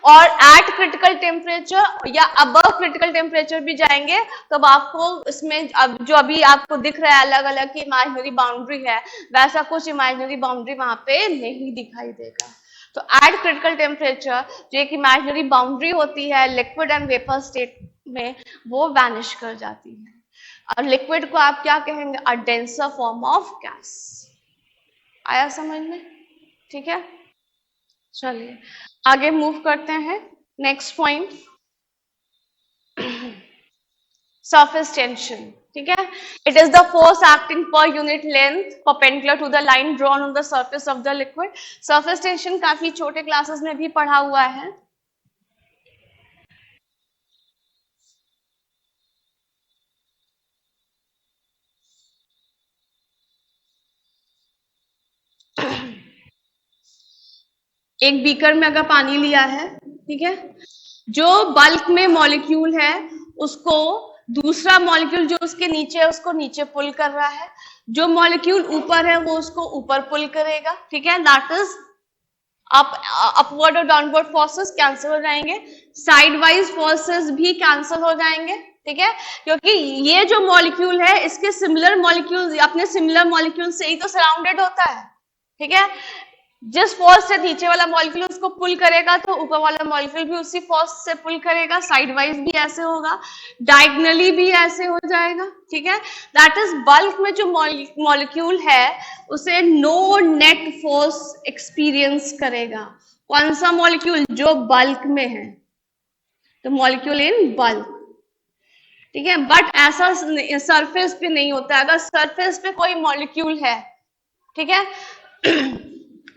और एट क्रिटिकल टेम्परेचर या अबव क्रिटिकल टेम्परेचर भी जाएंगे तब आपको इसमें अब जो अभी आपको दिख रहा है अलग अलग की इमेजिनरी बाउंड्री है, वैसा कुछ इमेजिनरी बाउंड्री वहां पे नहीं दिखाई देगा। तो एट क्रिटिकल टेम्परेचर जो एक इमेजिनरी बाउंड्री होती है लिक्विड एंड वेपर स्टेट में, वो वैनिश कर जाती है, और लिक्विड को आप क्या कहेंगे, अ डेंसर फॉर्म ऑफ गैस। आया समझ में? ठीक है, चलिए आगे मूव करते हैं। Next point, surface tension. ठीक है, it is the force acting per unit length perpendicular to the line drawn on the surface of the liquid. Surface tension काफी छोटे क्लासेस में भी पढ़ा हुआ है। एक बीकर में अगर पानी लिया है, ठीक है, जो बल्क में मॉलिक्यूल है उसको दूसरा मॉलिक्यूल जो उसके नीचे है उसको नीचे पुल कर रहा है, जो मॉलिक्यूल ऊपर है वो उसको ऊपर पुल करेगा। ठीक है, दैट इज अपवर्ड और डाउनवर्ड फोर्सेस कैंसिल हो जाएंगे, साइड वाइज फोर्सेस भी कैंसिल हो जाएंगे। ठीक है, क्योंकि ये जो मॉलिक्यूल है इसके सिमिलर मॉलिक्यूल अपने सिमिलर मॉलिक्यूल से ही तो सराउंडेड होता है। ठीक है, जिस फोर्स से नीचे वाला मॉलिक्यूल उसको पुल करेगा तो ऊपर वाला मॉलिक्यूल भी उसी फोर्स से पुल करेगा, साइड वाइज भी ऐसे होगा, डायगनली भी ऐसे हो जाएगा। ठीक है, दैट इज बल्क में जो मॉलिक्यूल है उसे नो नेट फोर्स एक्सपीरियंस करेगा। कौन सा मॉलिक्यूल? जो बल्क में है, तो मॉलिक्यूल इन बल्क। ठीक है, बट ऐसा सरफेस पे नहीं होता। अगर सरफेस पे कोई मॉलिक्यूल है, ठीक है,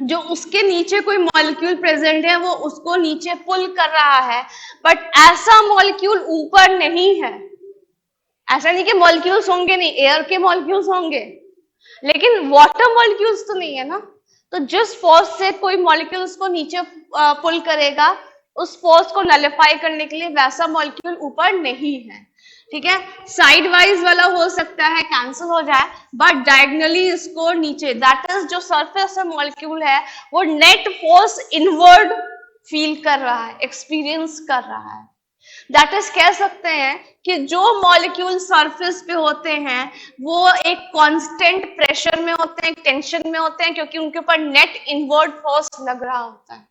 जो उसके नीचे कोई मॉलिक्यूल प्रेजेंट है वो उसको नीचे पुल कर रहा है, बट ऐसा मॉलिक्यूल ऊपर नहीं है। ऐसा नहीं कि मॉलिक्यूल्स होंगे नहीं, एयर के मॉलिक्यूल्स होंगे, लेकिन वाटर मॉलिक्यूल्स तो नहीं है ना। तो जिस फोर्स से कोई मॉलिक्यूल उसको नीचे पुल करेगा, उस फोर्स को नलिफाई करने के लिए वैसा मॉलिक्यूल ऊपर नहीं है। ठीक है, साइड वाइज वाला हो सकता है कैंसिल हो जाए, बट डायगनली इसको नीचे, दैट इज जो सरफेस मॉलिक्यूल है वो नेट फोर्स इनवर्ड फील कर रहा है, एक्सपीरियंस कर रहा है। दैट इज कह सकते हैं कि जो मॉलिक्यूल सरफेस पे होते हैं वो एक कांस्टेंट प्रेशर में होते हैं, एक टेंशन में होते हैं, क्योंकि उनके ऊपर नेट इनवर्ड फोर्स लग रहा होता है।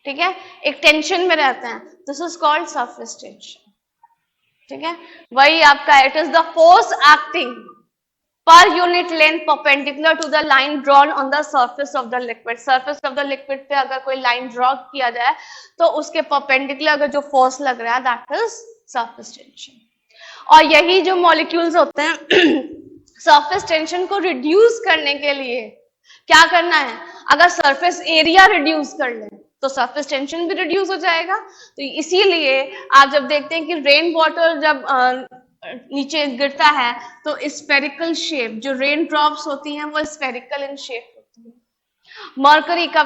ठीक है, एक टेंशन में रहते हैं, this is called surface tension. ठीक है, वही आपका it is the force acting per unit length perpendicular to the line drawn on the surface of the liquid. Surface of the liquid पे अगर कोई लाइन ड्रॉ किया जाए तो उसके परपेंडिकुलर अगर जो फोर्स लग रहा है दैट इज सरफेस टेंशन। और यही जो मॉलिक्यूल्स होते हैं सरफेस टेंशन को रिड्यूस करने के लिए क्या करना है, अगर सरफेस एरिया रिड्यूस कर ले तो सरफेस टेंशन भी रिड्यूस हो जाएगा। तो इसीलिए आप जब देखते हैं कि रेन वाटर जब नीचे गिरता है तो स्फेरिकल शेप, जो रेन ड्रॉप्स होती हैं वो स्फेरिकल इन शेप होती है। मरकरी का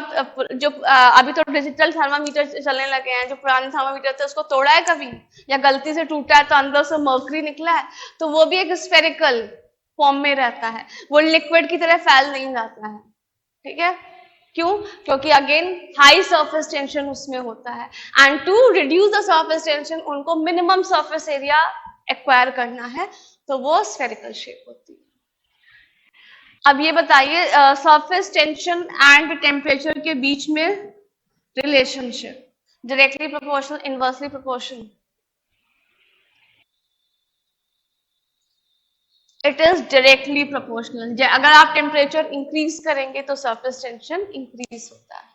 जो अभी तो डिजिटल थर्मामीटर चलने लगे हैं, जो पुराने थर्मामीटर थे उसको तोड़ा है कभी, या गलती से टूटा है तो अंदर से मरकरी निकला है, तो वो भी एक स्फेरिकल फॉर्म में रहता है, वो लिक्विड की तरह फैल नहीं जाता है। ठीक है, क्यों? क्योंकि अगेन हाई सरफेस टेंशन उसमें होता है, and to reduce the surface tension उनको मिनिमम सरफेस एरिया एक्वायर करना है, तो वो स्फेरिकल शेप होती है। अब ये बताइए सरफेस टेंशन एंड टेम्परेचर के बीच में relationship, directly proportional, inversely proportional? It is directly proportional. अगर आप टेम्परेचर इंक्रीज करेंगे तो सरफेस टेंशन इंक्रीज होता है।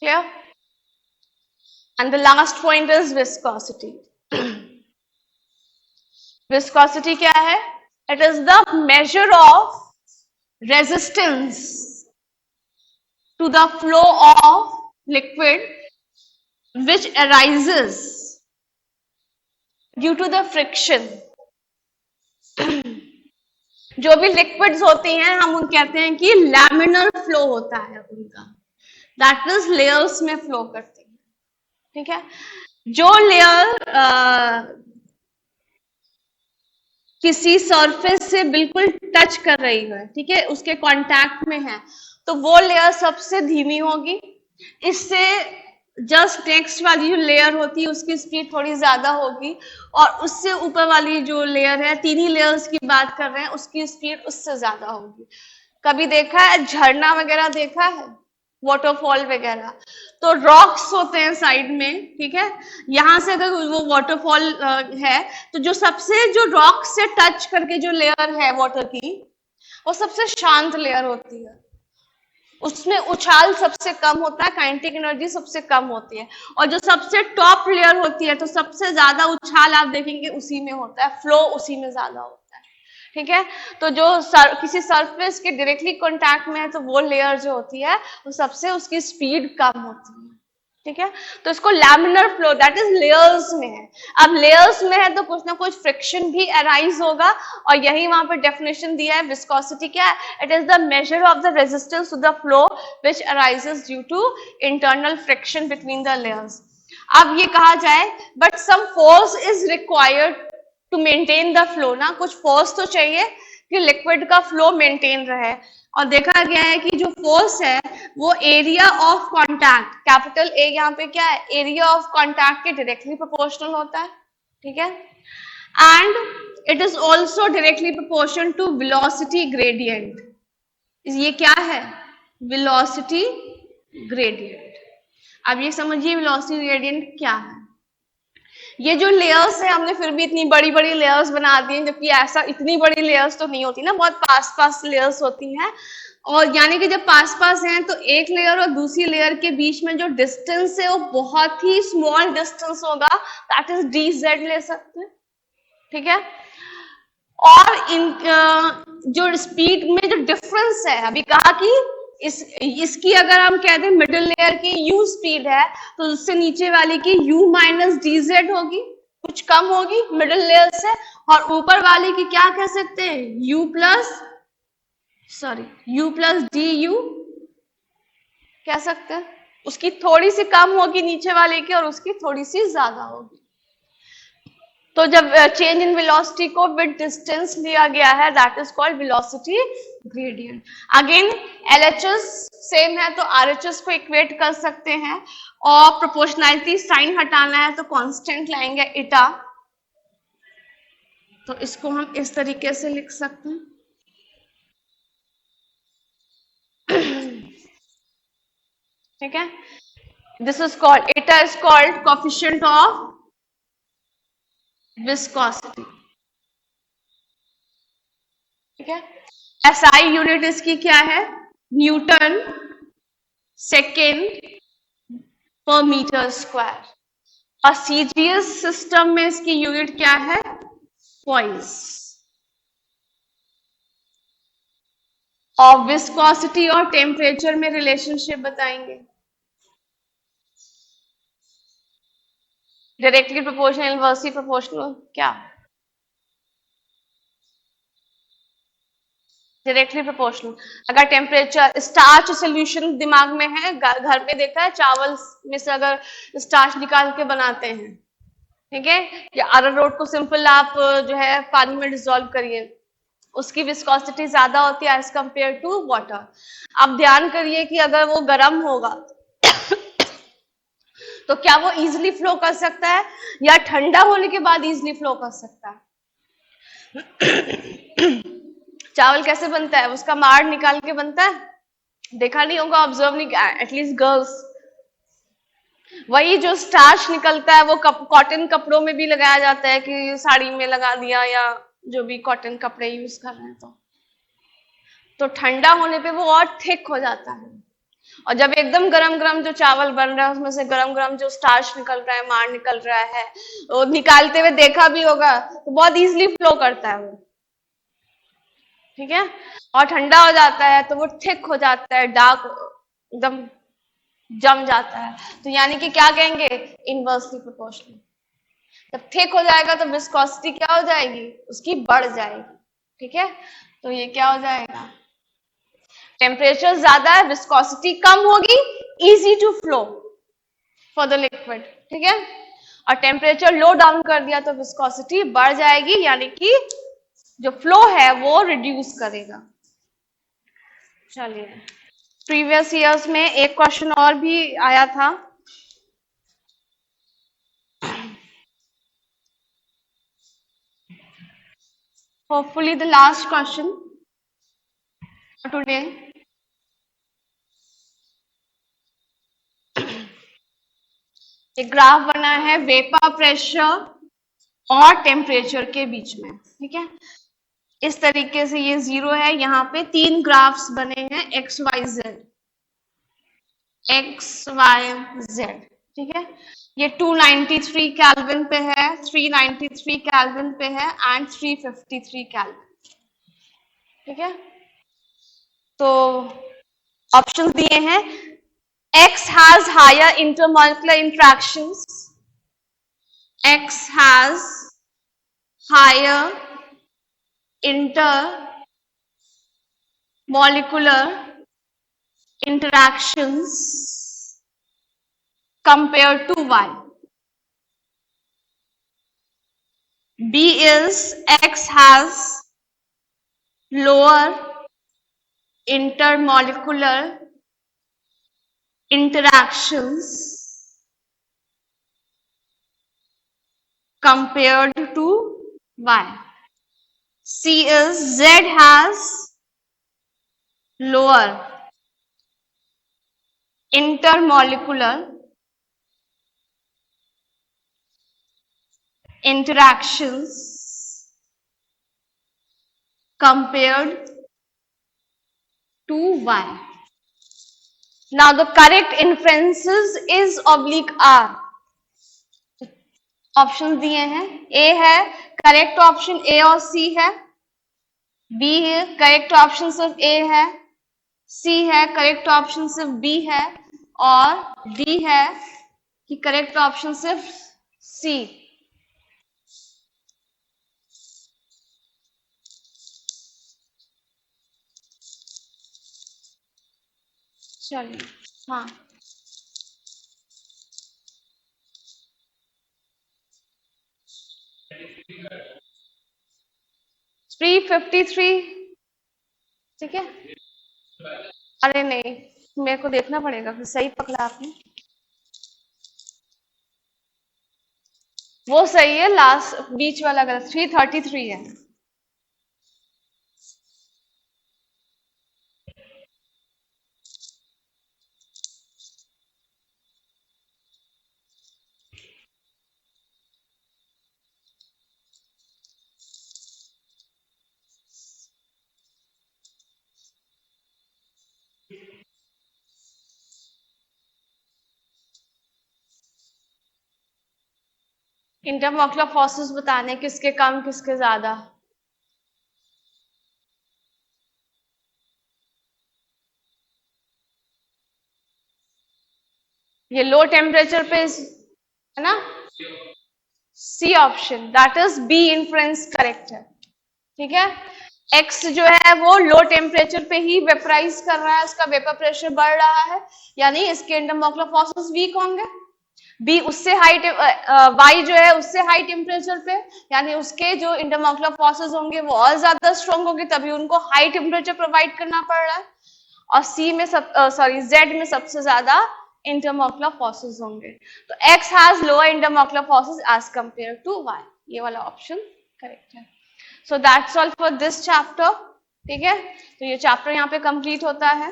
Clear? And the last point is viscosity. Viscosity क्या है? It is the measure of resistance to the flow of liquid which arises due to the friction। जो भी लिक्विड्स होती हैं हम उन कहते हैं कि लैमिनर फ्लो होता है उनका, दैट इज लेयर्स में फ्लो करती है। ठीक है, जो लेयर किसी सरफेस से बिल्कुल टच कर रही है, ठीक है, उसके कांटेक्ट में है, तो वो लेयर सबसे धीमी होगी। इससे जस्ट नेक्स्ट वाली जो लेयर होती है उसकी स्पीड थोड़ी ज्यादा होगी, और उससे ऊपर वाली जो लेयर है, तीन ही लेयर्स की बात कर रहे हैं, उसकी स्पीड उससे ज्यादा होगी। कभी देखा है झरना वगैरह देखा है, वाटरफॉल वगैरह, तो रॉक्स होते हैं साइड में, ठीक है, यहां से अगर वो वाटरफॉल है, तो जो सबसे जो रॉक से टच करके जो लेयर है वाटर की, वो सबसे शांत लेयर होती है, उसमें उछाल सबसे कम होता है, काइनेटिक एनर्जी सबसे कम होती है, और जो सबसे टॉप लेयर होती है, तो सबसे ज्यादा उछाल आप देखेंगे उसी में होता है, फ्लो उसी में ज्यादा होता है, ठीक है। तो जो किसी सरफेस के डायरेक्टली कांटेक्ट में है, तो वो लेयर जो होती है वो सबसे उसकी स्पीड कम होती है, ठीक है। तो इसको laminar flow, that is layers में है। अब लेयर्स में है तो कुछ ना कुछ फ्रिक्शन भी अराइज होगा, और यही वहां पर डेफिनेशन दिया है। विस्कोसिटी क्या है? It is the measure of the resistance to the flow which arises due to internal friction between the layers. अब ये कहा जाए, but some force is required to maintain the flow, ना कुछ फोर्स तो चाहिए कि लिक्विड का फ्लो मेंटेन रहे, और देखा गया है कि जो फोर्स है वो area of contact, capital A यहाँ पे क्या है, एरिया ऑफ कांटेक्ट के डायरेक्टली प्रोपोर्शनल होता है, ठीक है, and it is also directly proportional to velocity gradient. ये क्या है? Velocity gradient. अब ये समझिए वेलोसिटी ग्रेडियंट क्या है। ये जो लेयर्स है, हमने फिर भी इतनी बड़ी बड़ी लेयर्स बना दी हैं, जबकि ऐसा इतनी बड़ी लेयर्स तो नहीं होती ना, बहुत पास पास लेयर्स होती हैं, और यानी कि जब पास पास हैं तो एक लेयर और दूसरी लेयर के बीच में जो डिस्टेंस है वो बहुत ही स्मॉल डिस्टेंस होगा, दैट इज dz ले सकते हैं, ठीक है। और इन जो स्पीड में जो डिफरेंस है, अभी कहा कि इसकी अगर हम कहते हैं मिडिल लेयर की u स्पीड है, तो उससे नीचे वाली की u माइनस dz होगी, कुछ कम होगी मिडिल लेयर से, और ऊपर वाली की क्या कह सकते हैं, u प्लस du कह सकते हैं। उसकी थोड़ी सी कम होगी नीचे वाले की, और उसकी थोड़ी सी ज्यादा होगी। तो जब चेंज इन वेलोसिटी को विद डिस्टेंस लिया गया है, that is called velocity gradient. Again LHS same है, तो आरएचएस को इक्वेट कर सकते हैं, और प्रोपोर्शनैलिटी साइन हटाना है तो कांस्टेंट लाएंगे इटा, तो इसको हम इस तरीके से लिख सकते हैं। ठीक है, दिस इज कॉल्ड, इटा is called coefficient of viscosity, ठीक है। एसआई यूनिट इसकी क्या है, न्यूटन सेकेंड पर मीटर स्क्वायर, और सीजीएस सिस्टम में इसकी यूनिट क्या है, पॉइंट्स। और विस्कोसिटी और टेम्परेचर में रिलेशनशिप बताएंगे, डायरेक्टली प्रोपोर्शनल, इनवर्सली प्रोपोर्शनल, क्या डायरेक्टली प्रोपोर्शनल। अगर टेम्परेचर, स्टार्च सोल्यूशन दिमाग में है, घर पे देखा है चावल में से अगर स्टार्च निकाल के बनाते हैं, ठीक है, या अरारोट को सिंपल आप जो है पानी में डिसॉल्व करिए, उसकी विस्कोसिटी ज्यादा होती है एज कंपेयर टू वाटर। अब ध्यान करिए कि अगर वो गर्म होगा तो क्या वो इजिली फ्लो कर सकता है, या ठंडा होने के बाद इजिली फ्लो कर सकता है? चावल कैसे बनता है, उसका माड़ निकाल के बनता है, देखा नहीं होगा, ऑब्जर्व नहीं, एटलीस्ट गर्ल्स। वही जो स्टार्च निकलता है वो कॉटन कपड़ों में भी लगाया जाता है, कि साड़ी में लगा दिया, या जो भी कॉटन कपड़े यूज कर रहे हैं, तो ठंडा होने पे वो और थिक हो जाता है, और जब एकदम गरम गरम जो चावल बन रहा है उसमें से गरम गरम जो स्टार्च निकल रहा है, माड़ निकल रहा है, वो निकालते हुए देखा भी होगा, तो बहुत इजीली फ्लो करता है वो, ठीक है, और ठंडा हो जाता है तो वो थिक हो जाता है, डार्क एकदम जम जाता है, तो यानी कि क्या कहेंगे, इनवर्सली प्रोपोर्शनल। जब थिक हो जाएगा तो विस्कोसिटी क्या हो जाएगी, उसकी बढ़ जाएगी, ठीक है, तो ये क्या हो जाएगा, टेम्परेचर ज्यादा है, विस्कोसिटी कम होगी, easy to flow, for the liquid, ठीक है। और टेम्परेचर लो डाउन कर दिया तो विस्कोसिटी बढ़ जाएगी, यानी कि जो फ्लो है वो रिड्यूस करेगा। चलिए, प्रीवियस ईयर्स में एक क्वेश्चन और भी आया था, hopefully the last question today. एक ग्राफ बना है वेपर प्रेशर और टेम्परेचर के बीच में, ठीक है। इस तरीके से ये 0 है, यहाँ पे 3 ग्राफ्स बने हैं एक्स वाई जेड, ठीक है। ये 293 केल्विन पे है, 393 केल्विन पे है एंड 353 केल्विन, ठीक है। तो ऑप्शन दिए हैं, X has higher intermolecular interactions, X has higher intermolecular interactions compared to Y. B is X has lower intermolecular interactions compared to Y. C is Z has lower intermolecular interactions compared to Y. Now the correct inferences is oblique R. Option दिए हैं, ए है correct option, ए और सी है, B है correct option सिर्फ ए है, सी है correct option सिर्फ बी है, और डी है कि करेक्ट ऑप्शन सिर्फ सी। चलिए, हाँ, थ्री 53, ठीक है। अरे नहीं, मेरे को देखना पड़ेगा, फिर सही पकड़ा आपने, वो सही है, लास्ट बीच वाला गलत, 333 है। इंटरमॉक्युलर फोर्सेस बताने किसके कम किसके ज्यादा। ये लो टेम्परेचर पे है ना, C option, that is B influence correct है, ठीक है। एक्स जो है वो लो टेम्परेचर पे ही वेपराइज कर रहा है, उसका वेपर प्रेशर बढ़ रहा है, यानी इसके इंटरमॉक्युलर फोर्सेस वीक होंगे। बी उससे हाई, वाई जो है उससे हाई टेम्परेचर पे, यानी उसके जो इंटरमॉक्युलर फोर्सेस होंगे वो और ज्यादा स्ट्रॉन्ग होंगे, तभी उनको हाई टेम्परेचर प्रोवाइड करना पड़ रहा है। और सी में जेड में सबसे ज्यादा इंटरमॉक्युलर फोर्सेस होंगे। तो x has lower intermolecular forces as compare to y, ये वाला ऑप्शन करेक्ट है। So that's all for this chapter, ठीक है। तो ये चैप्टर यहाँ पे कंप्लीट होता है।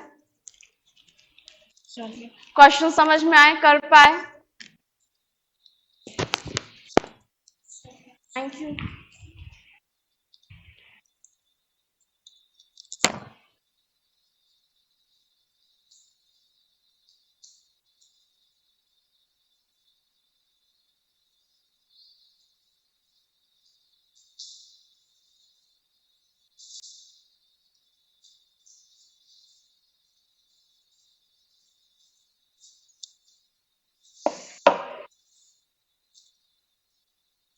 चलिए, क्वेश्चन समझ में आए, कर पाए? Thank you.